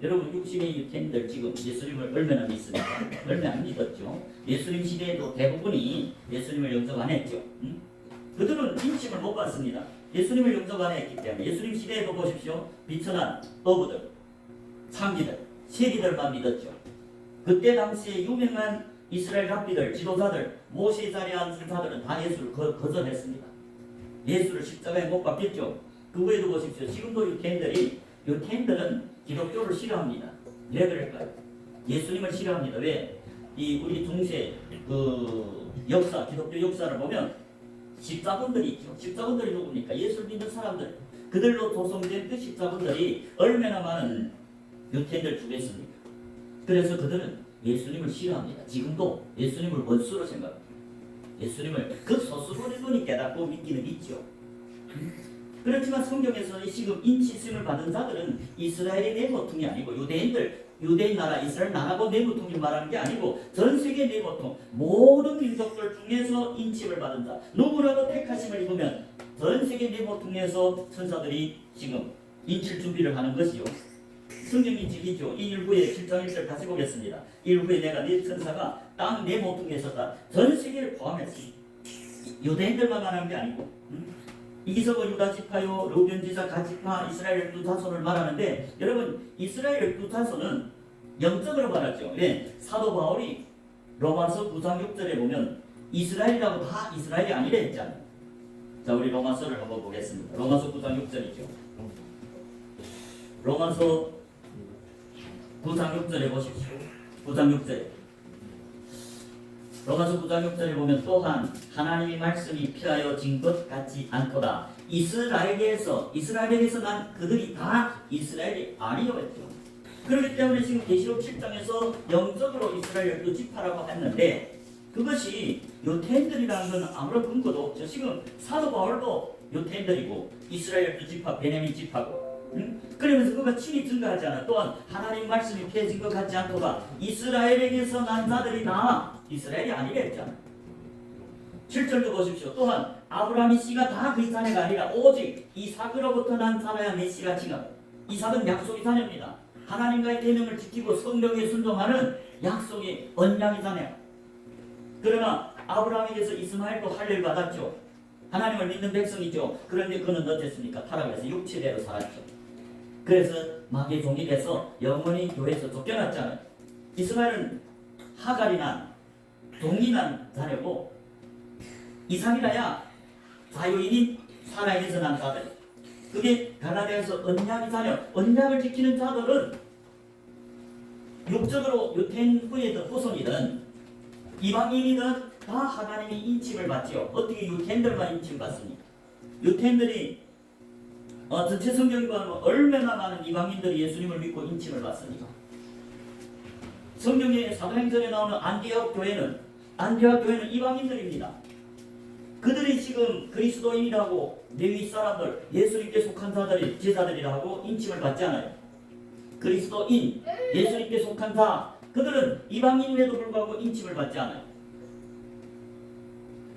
여러분 육신의 유태인들 지금 예수님을 얼마나 믿습니까? 얼마 안 믿었죠. 예수님 시대에도 대부분이 예수님을 영접 안 했죠. 그들은 인침을 못 받습니다. 예수님을 영접 안 했기 때문에. 예수님 시대에도 보십시오. 비천한 어부들, 창기들, 세리들만 믿었죠. 그때 당시에 유명한 이스라엘 랍비들, 지도자들, 모세 자리에 앉은 자들은 다 예수를 거절했습니다. 예수를 십자가에 못 박혔죠. 그 외에도 보십시오. 지금도 유태인들은 기독교를 싫어합니다. 왜 그럴까요? 예수님을 싫어합니다. 왜? 이 우리 중세 그 역사, 기독교 역사를 보면 십자군들이 있죠. 십자군들이 누굽니까? 예수를 믿는 사람들. 그들로 조성된 그 십자군들이 얼마나 많은 유태인들 죽였습니까? 그래서 그들은 예수님을 싫어합니다. 지금도 예수님을 원수로 생각합니다. 예수님을 그 소수분의 눈이 깨닫고 믿기는 있죠. 그렇지만 성경에서는 지금 인치심을 받은 자들은 이스라엘의 내보통이 아니고 유대인 나라 이스라엘 나라고 내보통을 말하는 게 아니고 전 세계 내보통 모든 민족들 중에서 인침을 받은 자 누구라도 택하심을 입으면 전 세계 내보통에서 천사들이 지금 인칠 준비를 하는 것이요. 성경이 지기죠. 이 일부에 7장 1절 다시 보겠습니다. 이 일부에 내가 네 천사가 땅 내 모퉁이에 있었다. 전 세계를 포함했습니다. 유대인들만 말하는 게 아니고 이기석은 유다 지파요 르우벤 지파 갓 지파 이스라엘 12자손을 말하는데 여러분 이스라엘 12자손은 영적으로 말하죠. 왜? 사도 바울이 로마서 9장 6절에 보면 이스라엘이라고 다 이스라엘이 아니라 했잖아요. 자 우리 로마서를 한번 보겠습니다. 로마서 9장 6절이죠. 로마서 9장 6절에 보십시오. 9장 6절에 로마서 9장 6절에 보면 또한 하나님의 말씀이 피하여 진 것 같지 않도다. 이스라엘에게서 난 그들이 다 이스라엘이 아니요 했죠. 그렇기 때문에 지금 계시록 7장에서 영적으로 이스라엘 12지파라고 했는데 그것이 유태인들이라는 건 아무런 근거도 없죠. 지금 사도 바울도 유태인들이고 이스라엘 12지파 베냐민 지파고 그러면서 그가 친히 증거하지 않아. 또한 하나님 말씀이 피해진 것 같지 않도다. 이스라엘에게서 난 자들이 다 이스라엘이 아니라 했잖아. 7절도 보십시오. 또한 아브라함의 씨가 다 그의 자녀가 아니라 오직 이삭으로부터 난 자녀야 메시가 지금 이삭은 약속의 자녀입니다. 하나님과의 계명을 지키고 성령에 순종하는 약속의 언약의 자녀. 그러나 아브라함에게서 이스마엘도 할례를 받았죠. 하나님을 믿는 백성이죠. 그런데 그는 어땠습니까? 타락해서 육체대로 살았죠. 그래서 마귀의 종이 돼서 영원히 교회에서 쫓겨났잖아요. 이스마엘은 하갈이 난 종이 난 자녀고 이삭이라야 자유인인 사라에게서 난 자들. 그게 갈라디아서 언약의 자녀. 언약을 지키는 자들은 육적으로 유태인 후에든 후손이든 이방인이든 다 하나님의 인침을 받지요. 어떻게 유태인들만 인침 받습니까? 유태인들이 전체 성경에 보면 얼마나 많은 이방인들이 예수님을 믿고 인침을 받습니까? 성경의 사도행전에 나오는 안디옥 교회는 이방인들입니다. 그들이 지금 그리스도인이라고 레위 사람들 예수님께 속한 자들이 제자들이라고 인침을 받지 않아요. 그리스도인 예수님께 속한 자 그들은 이방인임에도 불구하고 인침을 받지 않아요.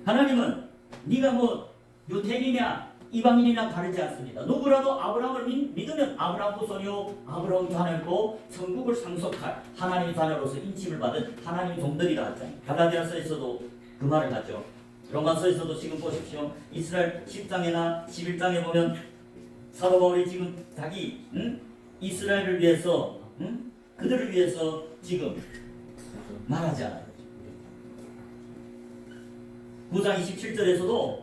하나님은 네가 뭐 유태인이냐 이방인이나 다르지 않습니다. 누구라도 아브라함을 믿으면 아브라함 후손이요 아브라함 자녀고 천국을 상속할 하나님의 자녀로서 인침을 받은 하나님의 종들이라 하잖아요. 갈라디아서에서도 그 말을 하죠. 로마서에서도 지금 보십시오. 이스라엘 10장이나 11장에 보면 사도 바울이 지금 자기 이스라엘을 위해서 그들을 위해서 지금 말하잖아요. 9장 27절에서도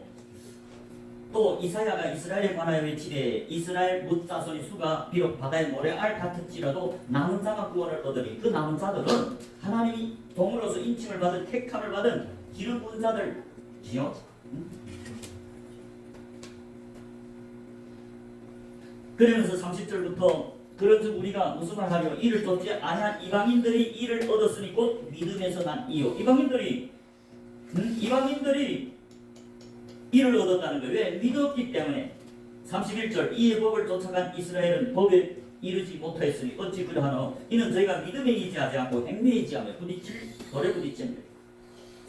또 이사야가 이스라엘에 관하여 외치되 이스라엘 뭇자손의 수가 비록 바다의 모래알 같을지라도 남은 자가 구원을 얻으리. 그 남은 자들은 하나님이 종으로서 인침을 받은 택함을 받은 기름 부은 자들이요. 그러면서 30절부터 그런즉 우리가 무슨 말 하려 이를 돕지 아니한 이방인들이 이를 얻었으니 곧 믿음에서 난 이요. 이방인들이 이를 얻었다는 거예요. 왜? 믿었기 때문에. 31절 이의 법을 쫓아간 이스라엘은 법에 이르지 못하였으니 어찌 그러하노 이는 저희가 믿음에 의지하지 않고 행위에 의지하며 돌에 부딪힌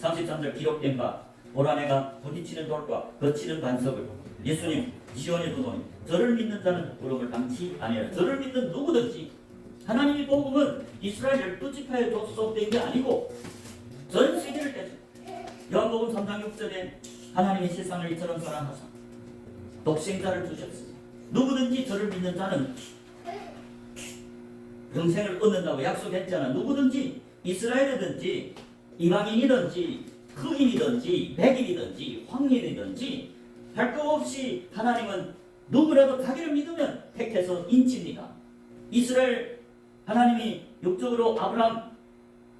33절 기록된 바 오라내가 부딪히는 돌과 거치는 반석을 예수님 시온에 두노니 저를 믿는 자는 부끄러움을 당치 아니하라. 저를 믿는 누구든지 하나님의 복음은 이스라엘 12지파에 족속된 게 아니고 전 세계를 깨져. 요한복음 3장 6절에 하나님의 세상을 이처럼 사랑하사 독생자를 주셨으니 누구든지 저를 믿는 자는 영생을 얻는다고 약속했잖아. 누구든지 이스라엘이든지 이방인이든지 흑인이든지 백인이든지 황인이든지 할 것 없이 하나님은 누구라도 자기를 믿으면 택해서 인칩니다. 이스라엘 하나님이 육적으로 아브라함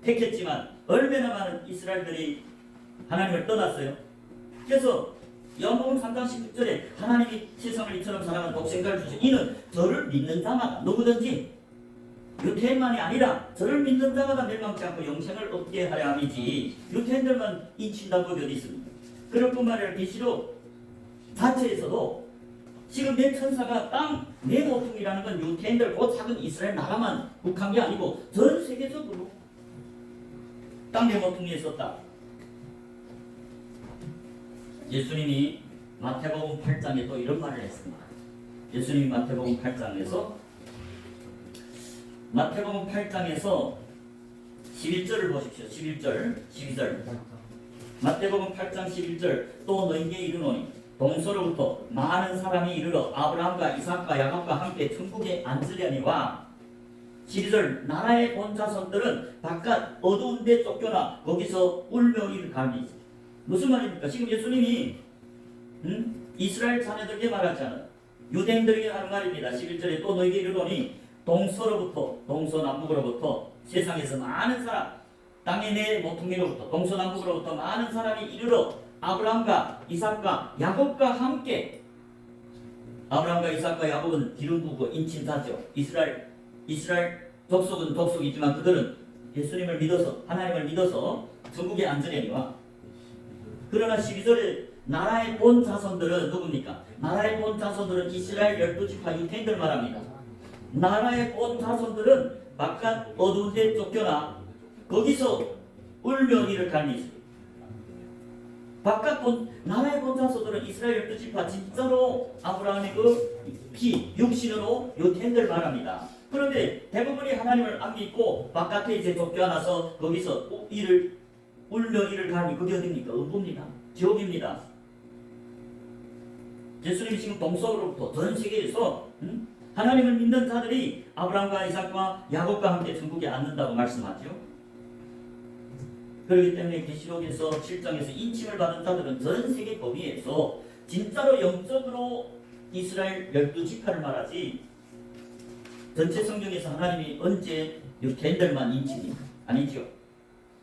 택했지만 얼마나 많은 이스라엘들이 하나님을 떠났어요. 그래서 요한복음 3장 16절에 하나님이 세상을 이처럼 사랑한 독생자를 주신 이는 저를 믿는 자마다 누구든지 유태인만이 아니라 저를 믿는 자마다 멸망치 않고 영생을 얻게 하려 함이지 유태인들만 인친다고 어디 있습니까? 그럴 뿐만 아니라 계시록 자체에서도 지금 내 천사가 땅 내 모퉁이라는 건 유태인들 곧 작은 이스라엘 나라만 국한 게 아니고 전 세계적으로 땅 내 모퉁이에 있었다. 예수님이 마태복음 8장에 또 이런 말을 했습니다. 예수님이 마태복음 8장에서 11절을 보십시오. 11절, 12절. 마태복음 8장 11절 또 너희에게 이르노니 동서로부터 많은 사람이 이르러 아브라함과 이삭과 야곱과 함께 천국에 앉으려니와 12절 나라의 본 자손들은 바깥 어두운 데 쫓겨나 거기서 울며 이를 갈미. 무슨 말입니까? 지금 예수님이 이스라엘 자녀들에게 말하잖아요. 유대인들에게 하는 말입니다. 11절에 또 너희에게 이르노니 동서로부터 동서남북으로부터 세상에서 많은 사람 땅의 내 모퉁이로부터 동서남북으로부터 많은 사람이 이르러 아브라함과 이삭과 야곱과 함께 아브라함과 이삭과 야곱은 기름 부고 인친자죠. 이스라엘 족속은 족속이지만 그들은 예수님을 믿어서 하나님을 믿어서 천국에 앉으려니와 그러나 12절에 나라의 본 자손들은 누굽니까? 나라의 본 자손들은 이스라엘 12지파 유태인들 말합니다. 나라의 본 자손들은 바깥 어두운 데 쫓겨나 거기서 울며 이를 갈미지. 바깥 나라의 본 자손들은 이스라엘 12지파 진짜로 아브라함의 그 피 육신으로 유태인들 말합니다. 그런데 대부분이 하나님을 안 믿고 바깥에 이제 쫓겨나서 거기서 울며 이를 갈미. 그게 어디입니까? 음부입니다. 지옥입니다. 예수님이 지금 동서로부터 전 세계에서 하나님을 믿는 자들이 아브라함과 이삭과 야곱과 함께 천국에 앉는다고 말씀하죠. 그렇기 때문에 계시록에서 7장에서 인침을 받은 자들은 전 세계 범위에서 진짜로 영적으로 이스라엘 12지파를 말하지 전체 성경에서 하나님이 언제 유태인들만 인칩니까? 아니죠.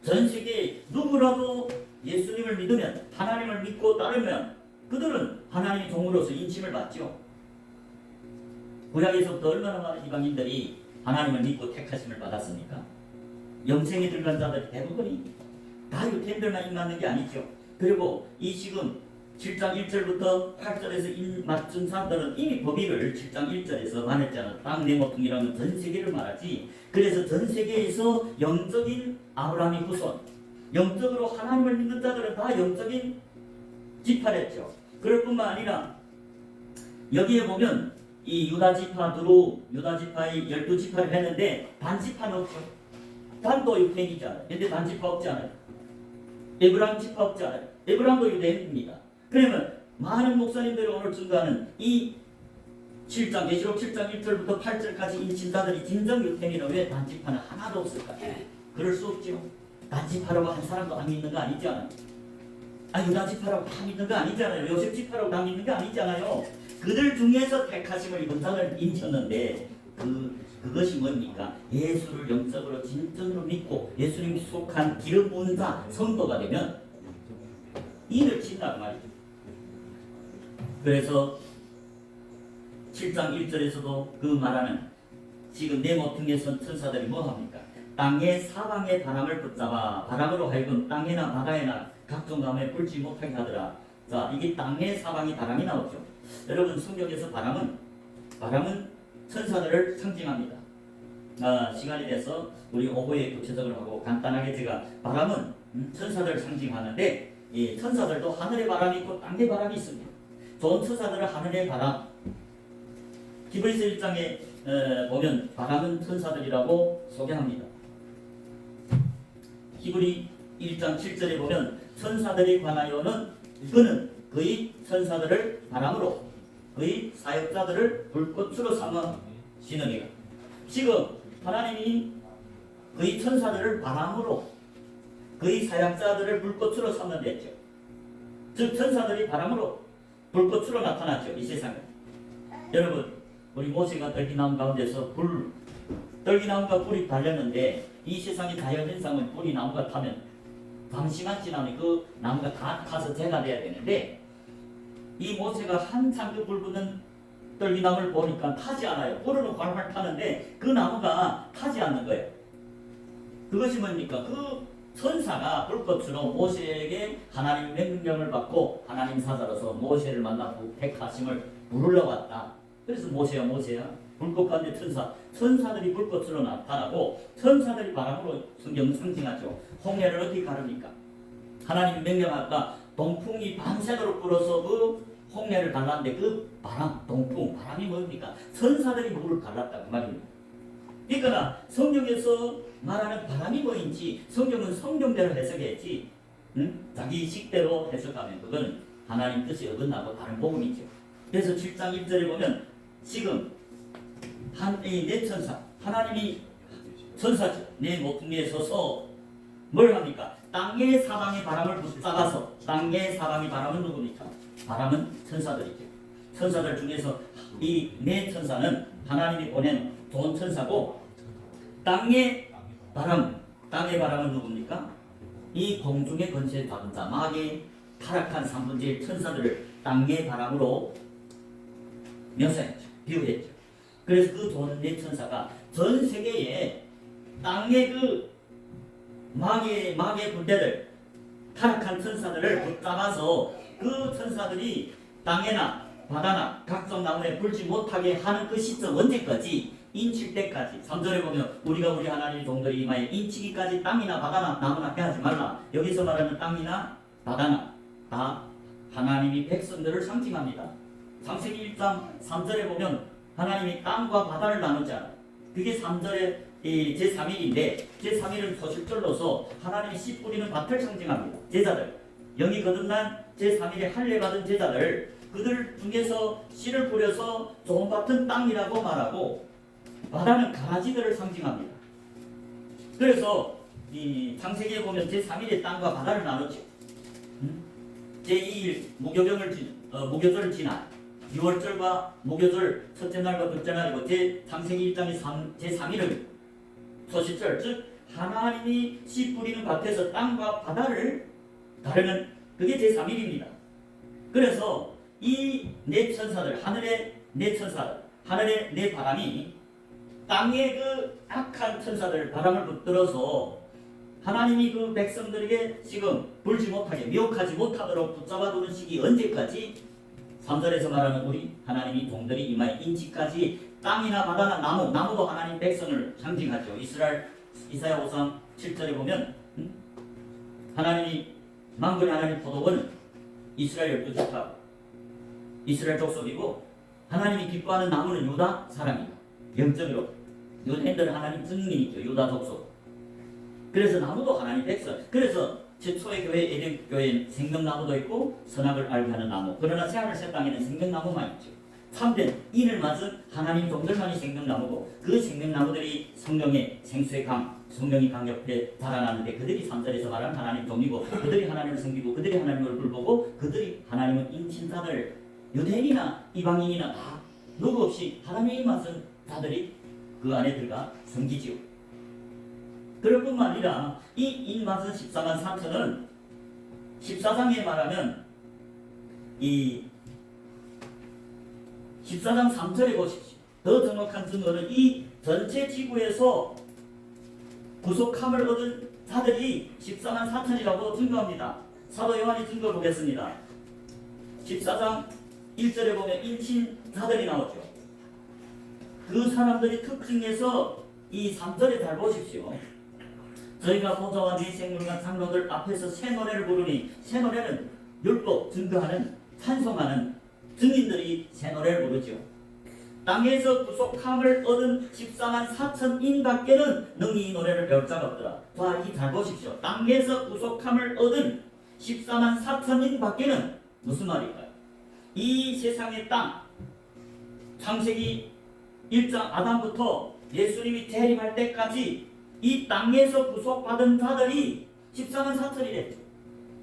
전 세계 누구라도 예수님을 믿으면 하나님을 믿고 따르면 그들은 하나님의 종으로서 인침을 받죠. 구약에서부터 얼마나 많은 이방인들이 하나님을 믿고 택하심을 받았습니까? 영생에 들어간 자들 대부분이 다 유태인들만 입맞는 게 아니죠. 그리고 이 지금 7장 1절부터 8절에서 입 맞춘 사람들은 이미 법의를 7장 1절에서 말했잖아. 땅 내 모퉁이라는 전 세계를 말하지. 그래서 전 세계에서 영적인 아브라함의 후손, 영적으로 하나님을 믿는 자들은 다 영적인 지파랬죠. 그럴 뿐만 아니라 여기에 보면 이 유다지파도 유다지파의 12지파를 했는데 단지파는 없죠. 단도 유태인이잖아요. 근데 단지파 없지 않아요. 에브라임 지파 없지 않아요. 에브라임도 유대인입니다. 그러면 많은 목사님들이 오늘 증거하는 이 7장 계시록 7장 1절부터 8절까지 인친자들이 진정 유태인이라 왜 단지파는 하나도 없을까요? 그럴 수 없죠. 단지파라고 한 사람도 안 믿는 거 아니잖아요. 유다지파라고 다 믿는 거 아니잖아요. 요셉지파라고 다 믿는 거 아니잖아요. 그들 중에서 택하심을 입은 자를 인쳤는데 그것이 뭡니까? 예수를 영적으로 진정으로 믿고 예수님이 속한 기름 부은 자 성도가 되면 인을 친다고 말이죠. 그래서 7장 1절에서도 그 말하는 지금 내 모퉁이에 선 천사들이 뭐합니까? 땅의 사방의 바람을 붙잡아 바람으로 하여금 땅에나 바다에나 각종 감에 불지 못하게 하더라. 자, 이게 땅의 사방이 바람이 나오죠. 여러분 성경에서 바람은 천사들을 상징합니다. 시간이 돼서 우리 오후에 구체적으로 하고 간단하게 제가 바람은 천사들을 상징하는데 이 천사들도 하늘의 바람이 있고 땅의 바람이 있습니다. 좋은 천사들은 하늘의 바람. 히브리서 1장에 보면 바람은 천사들이라고 소개합니다. 히브리 1장 7절에 보면 천사들이 관하여는 그는 그의 천사들을 바람으로 그의 사역자들을 불꽃으로 삼으시느니라. 지금 하나님이 그의 천사들을 바람으로 그의 사역자들을 불꽃으로 삼는댔죠. 즉 천사들이 바람으로 불꽃으로 나타났죠. 이 세상에. 여러분 우리 모세가 떨기나무 가운데서 떨기나무가 불이 달렸는데 이 세상의 자연현상은 불이 나무가 타면 잠시만 지나면 그 나무가 다 타서 재가 돼야 되는데 이 모세가 한참 그 불 붙는 떨기나무를 보니까 타지 않아요. 불은 활활 타는데 그 나무가 타지 않는 거예요. 그것이 뭡니까? 그 천사가 불꽃으로 모세에게 하나님 명령을 받고 하나님 사자로서 모세를 만나고 택하심을 부르러 왔다. 그래서 모세야 불꽃 가운데 천사들이 불꽃으로 나타나고 천사들이 바람으로 성경 상징하죠. 홍해를 어떻게 가릅니까? 하나님 명령하다 동풍이 밤새도록 불어서 그 홍해를 갈랐는데 그 바람, 동풍, 바람이 뭡니까? 천사들이 물을 갈랐다 그 말입니다. 그러니까 성경에서 말하는 바람이 뭐인지 성경은 성경대로 해석했지 자기 식대로 해석하면 그건 하나님 뜻이 어긋나고 다른 복음이죠. 그래서 7장 1절에 보면 지금 내 천사 하나님이 천사죠. 내 모퉁이에 서서 뭘 합니까? 땅의 사방의 바람을 붙잡아서 땅의 사방의 바람은 누굽니까? 바람은 천사들이죠. 천사들 중에서 이 네 천사는 하나님이 보낸 좋은 천사고 땅의 바람은 누굽니까? 이 공중의 권세 잡은 자 마귀 타락한 3분의 1 천사들을 땅의 바람으로 묘사했죠. 비유했죠. 그래서 그 좋은 네 천사가 전 세계에 땅의 그 마귀의 군대들 타락한 천사들을 붙잡아서 그 천사들이 땅에나 바다나 각종 나무에 불지 못하게 하는 그 시점 언제까지? 인칠 때까지. 3절에 보면 우리가 우리 하나님의 종들이 이마에 인치기까지 땅이나 바다나 나무나 해하지 말라. 여기서 말하는 땅이나 바다나 다 하나님이 백성들을 상징합니다. 창세기 1장 3절에 보면 하나님이 땅과 바다를 나누자. 그게 3절에 제3일인데 제3일은 소실절로서 하나님이 씨 뿌리는 밭을 상징합니다. 제자들 영이 거듭난 제3일에 할례 받은 제자들 그들 중에서 씨를 뿌려서 좋은 밭은 땅이라고 말하고 바다는 가라지들을 상징합니다. 그래서 이 창세기에 보면 제3일에 땅과 바다를 나누죠. 제2일 무교절을 지나 6월절과 무교절 첫째 날과 둘째 날이고 창세기 1장의 제3일은 소실절 즉 하나님이 씨 뿌리는 밭에서 땅과 바다를 다루는 그게 제3일입니다. 그래서 이 네 천사들 하늘의 네 천사들 하늘의 네 바람이 땅의 그 악한 천사들 바람을 붙들어서 하나님이 그 백성들에게 지금 불지 못하게 미혹하지 못하도록 붙잡아두는 시기 언제까지? 3절에서 말하는 우리 하나님이 종들이 이마에 인치까지 땅이나 바다나 나무도 하나님 백성을 상징하죠. 이사야 5장 7절에 보면 하나님이 만군의 하나님 포도원은 이스라엘 12족합 이스라엘 족속이고 하나님이 기뻐하는 나무는 유다 사람이고 영적으로 유대인들은 하나님 증인이죠. 유다 족속. 그래서 나무도 하나님 백성. 그래서 최초의 교회 에덴 교회엔 생명나무도 있고 선악을 알게 하는 나무. 그러나 새하늘 새 땅에는 생명나무만 있죠. 참된 인을 맞은 하나님 종들만이 생명나무고 그 생명나무들이 성령의 생수의 성령이 강 옆에 자라나는데 그들이 3절에서 말하는 하나님 종이고 그들이 하나님을 섬기고 그들이 하나님을 불보고 그들이 하나님은 인친자들 유대인이나 이방인이나 다 누구 없이 하나님이 맞은 자들이 그 안에 들어가 섬기지요. 그럴 뿐만 아니라 이 인맞은 14만 4천은 14장에 말하면 이 14장 3절에 보십시오. 더 정확한 증거는 이 전체 지구에서 구속함을 얻은 자들이 14만 4천이라고 증거합니다. 사도 요한이 증거 보겠습니다. 14장 1절에 보면 인친자들이 나오죠. 그 사람들이 특징에서 이 3절에 잘 보십시오. 저희가 보좌와 네 생물과 장로들 앞에서 새 노래를 부르니, 새 노래는 율법 증거하는 찬송하는 증인들이 새 노래를 부르죠. 땅에서 구속함을 얻은 14만 4천인 밖에는 능히 이 노래를 배울 자가 없더라. 자, 이 잘 보십시오. 땅에서 구속함을 얻은 14만 4천인 밖에는 무슨 말일까요? 이 세상의 땅, 창세기 1장 아담부터 예수님이 재림할 때까지 이 땅에서 구속받은 자들이 14만 4천이래.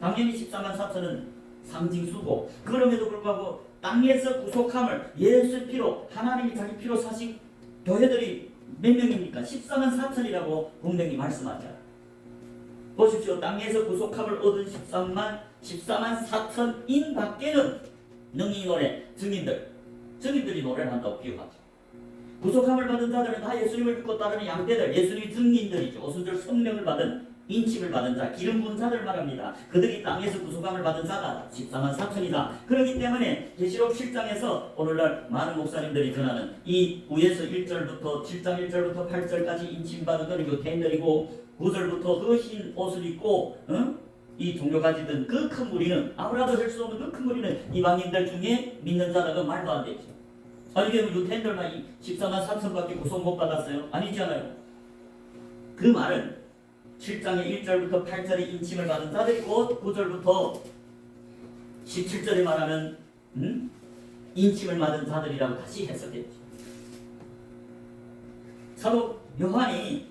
당연히 14만 4천은 상징수고, 그럼에도 불구하고 땅에서 구속함을 예수의 피로, 하나님이 자기 피로 사신 교회들이 몇 명입니까? 14만 4천이라고 분명히 말씀하죠. 보십시오. 땅에서 구속함을 얻은 14만 4천인 밖에는 능히 이 노래, 증인들이 노래를 한다고 비유하죠. 구속함을 받은 자들은 다 예수님을 믿고 따르는 양떼들, 예수님이 증인들이죠. 오순절 성령을 받은, 인침을 받은 자, 기름 부은 자들 말합니다. 그들이 땅에서 구속함을 받은 자가 14만 4천이다. 그렇기 때문에 계시록 7장에서 오늘날 많은 목사님들이 전하는 이 위에서 1절부터 7장 1절부터 8절까지 인침받은 건 유대인들이고, 9절부터 그 흰 옷을 입고 이 종려가지 든 그 큰 무리는, 아무라도 할 수 없는 그 큰 무리는 이방인들 중에 믿는 자라고 말도 안 되죠. 아니 이게 유대인들만 14만 4천밖에 구속 못 받았어요? 아니잖아요. 그 말은 7장의 1절부터 8절의 인침을 받은 자들이 곧 9절부터 17절에 말하는 인침을 받은 자들이라고 다시 해석했죠. 사도 요한이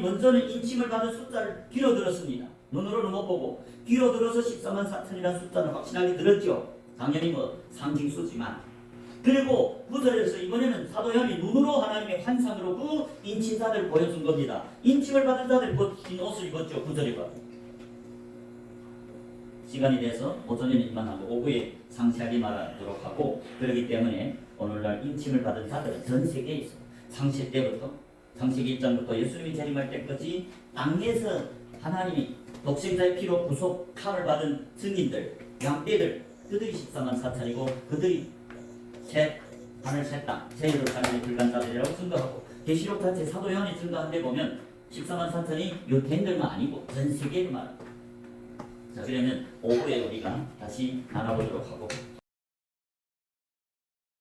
먼저는 인침을 받은 숫자를 귀로 들었습니다. 눈으로는 못 보고 귀로 들어서 14만 4천이라는 숫자를 확실하게 들었죠. 당연히 상징수지만. 그리고 9절에서 이번에는 사도 요한이 눈으로 하나님의 환상으로 그 인친자들을 보여준 겁니다. 인침을 받은 자들 곧 흰 옷을 입었죠. 9절에 봐. 시간이 돼서 오전에는 이만하고 오후에 상세하게 말하도록 하고, 그렇기 때문에 오늘날 인침을 받은 자들은 전 세계에 있어. 창세 때부터, 창세기 1장부터 예수님이 재림할 때까지 땅에서 하나님이 독생자의 피로 구속함을 받은 증인들, 양떼들, 그들이 14만 4천이고 그들이 새 하늘 새 땅, 새 예루살렘에 들어간 자들이라고 증거하고, 계시록 자체 사도 요한이 증거한 데 보면 14만 4천이 유대인들만 아니고 전 세계를 말합니다. 자, 그러면 오후에 우리가 다시 알아보도록 하고,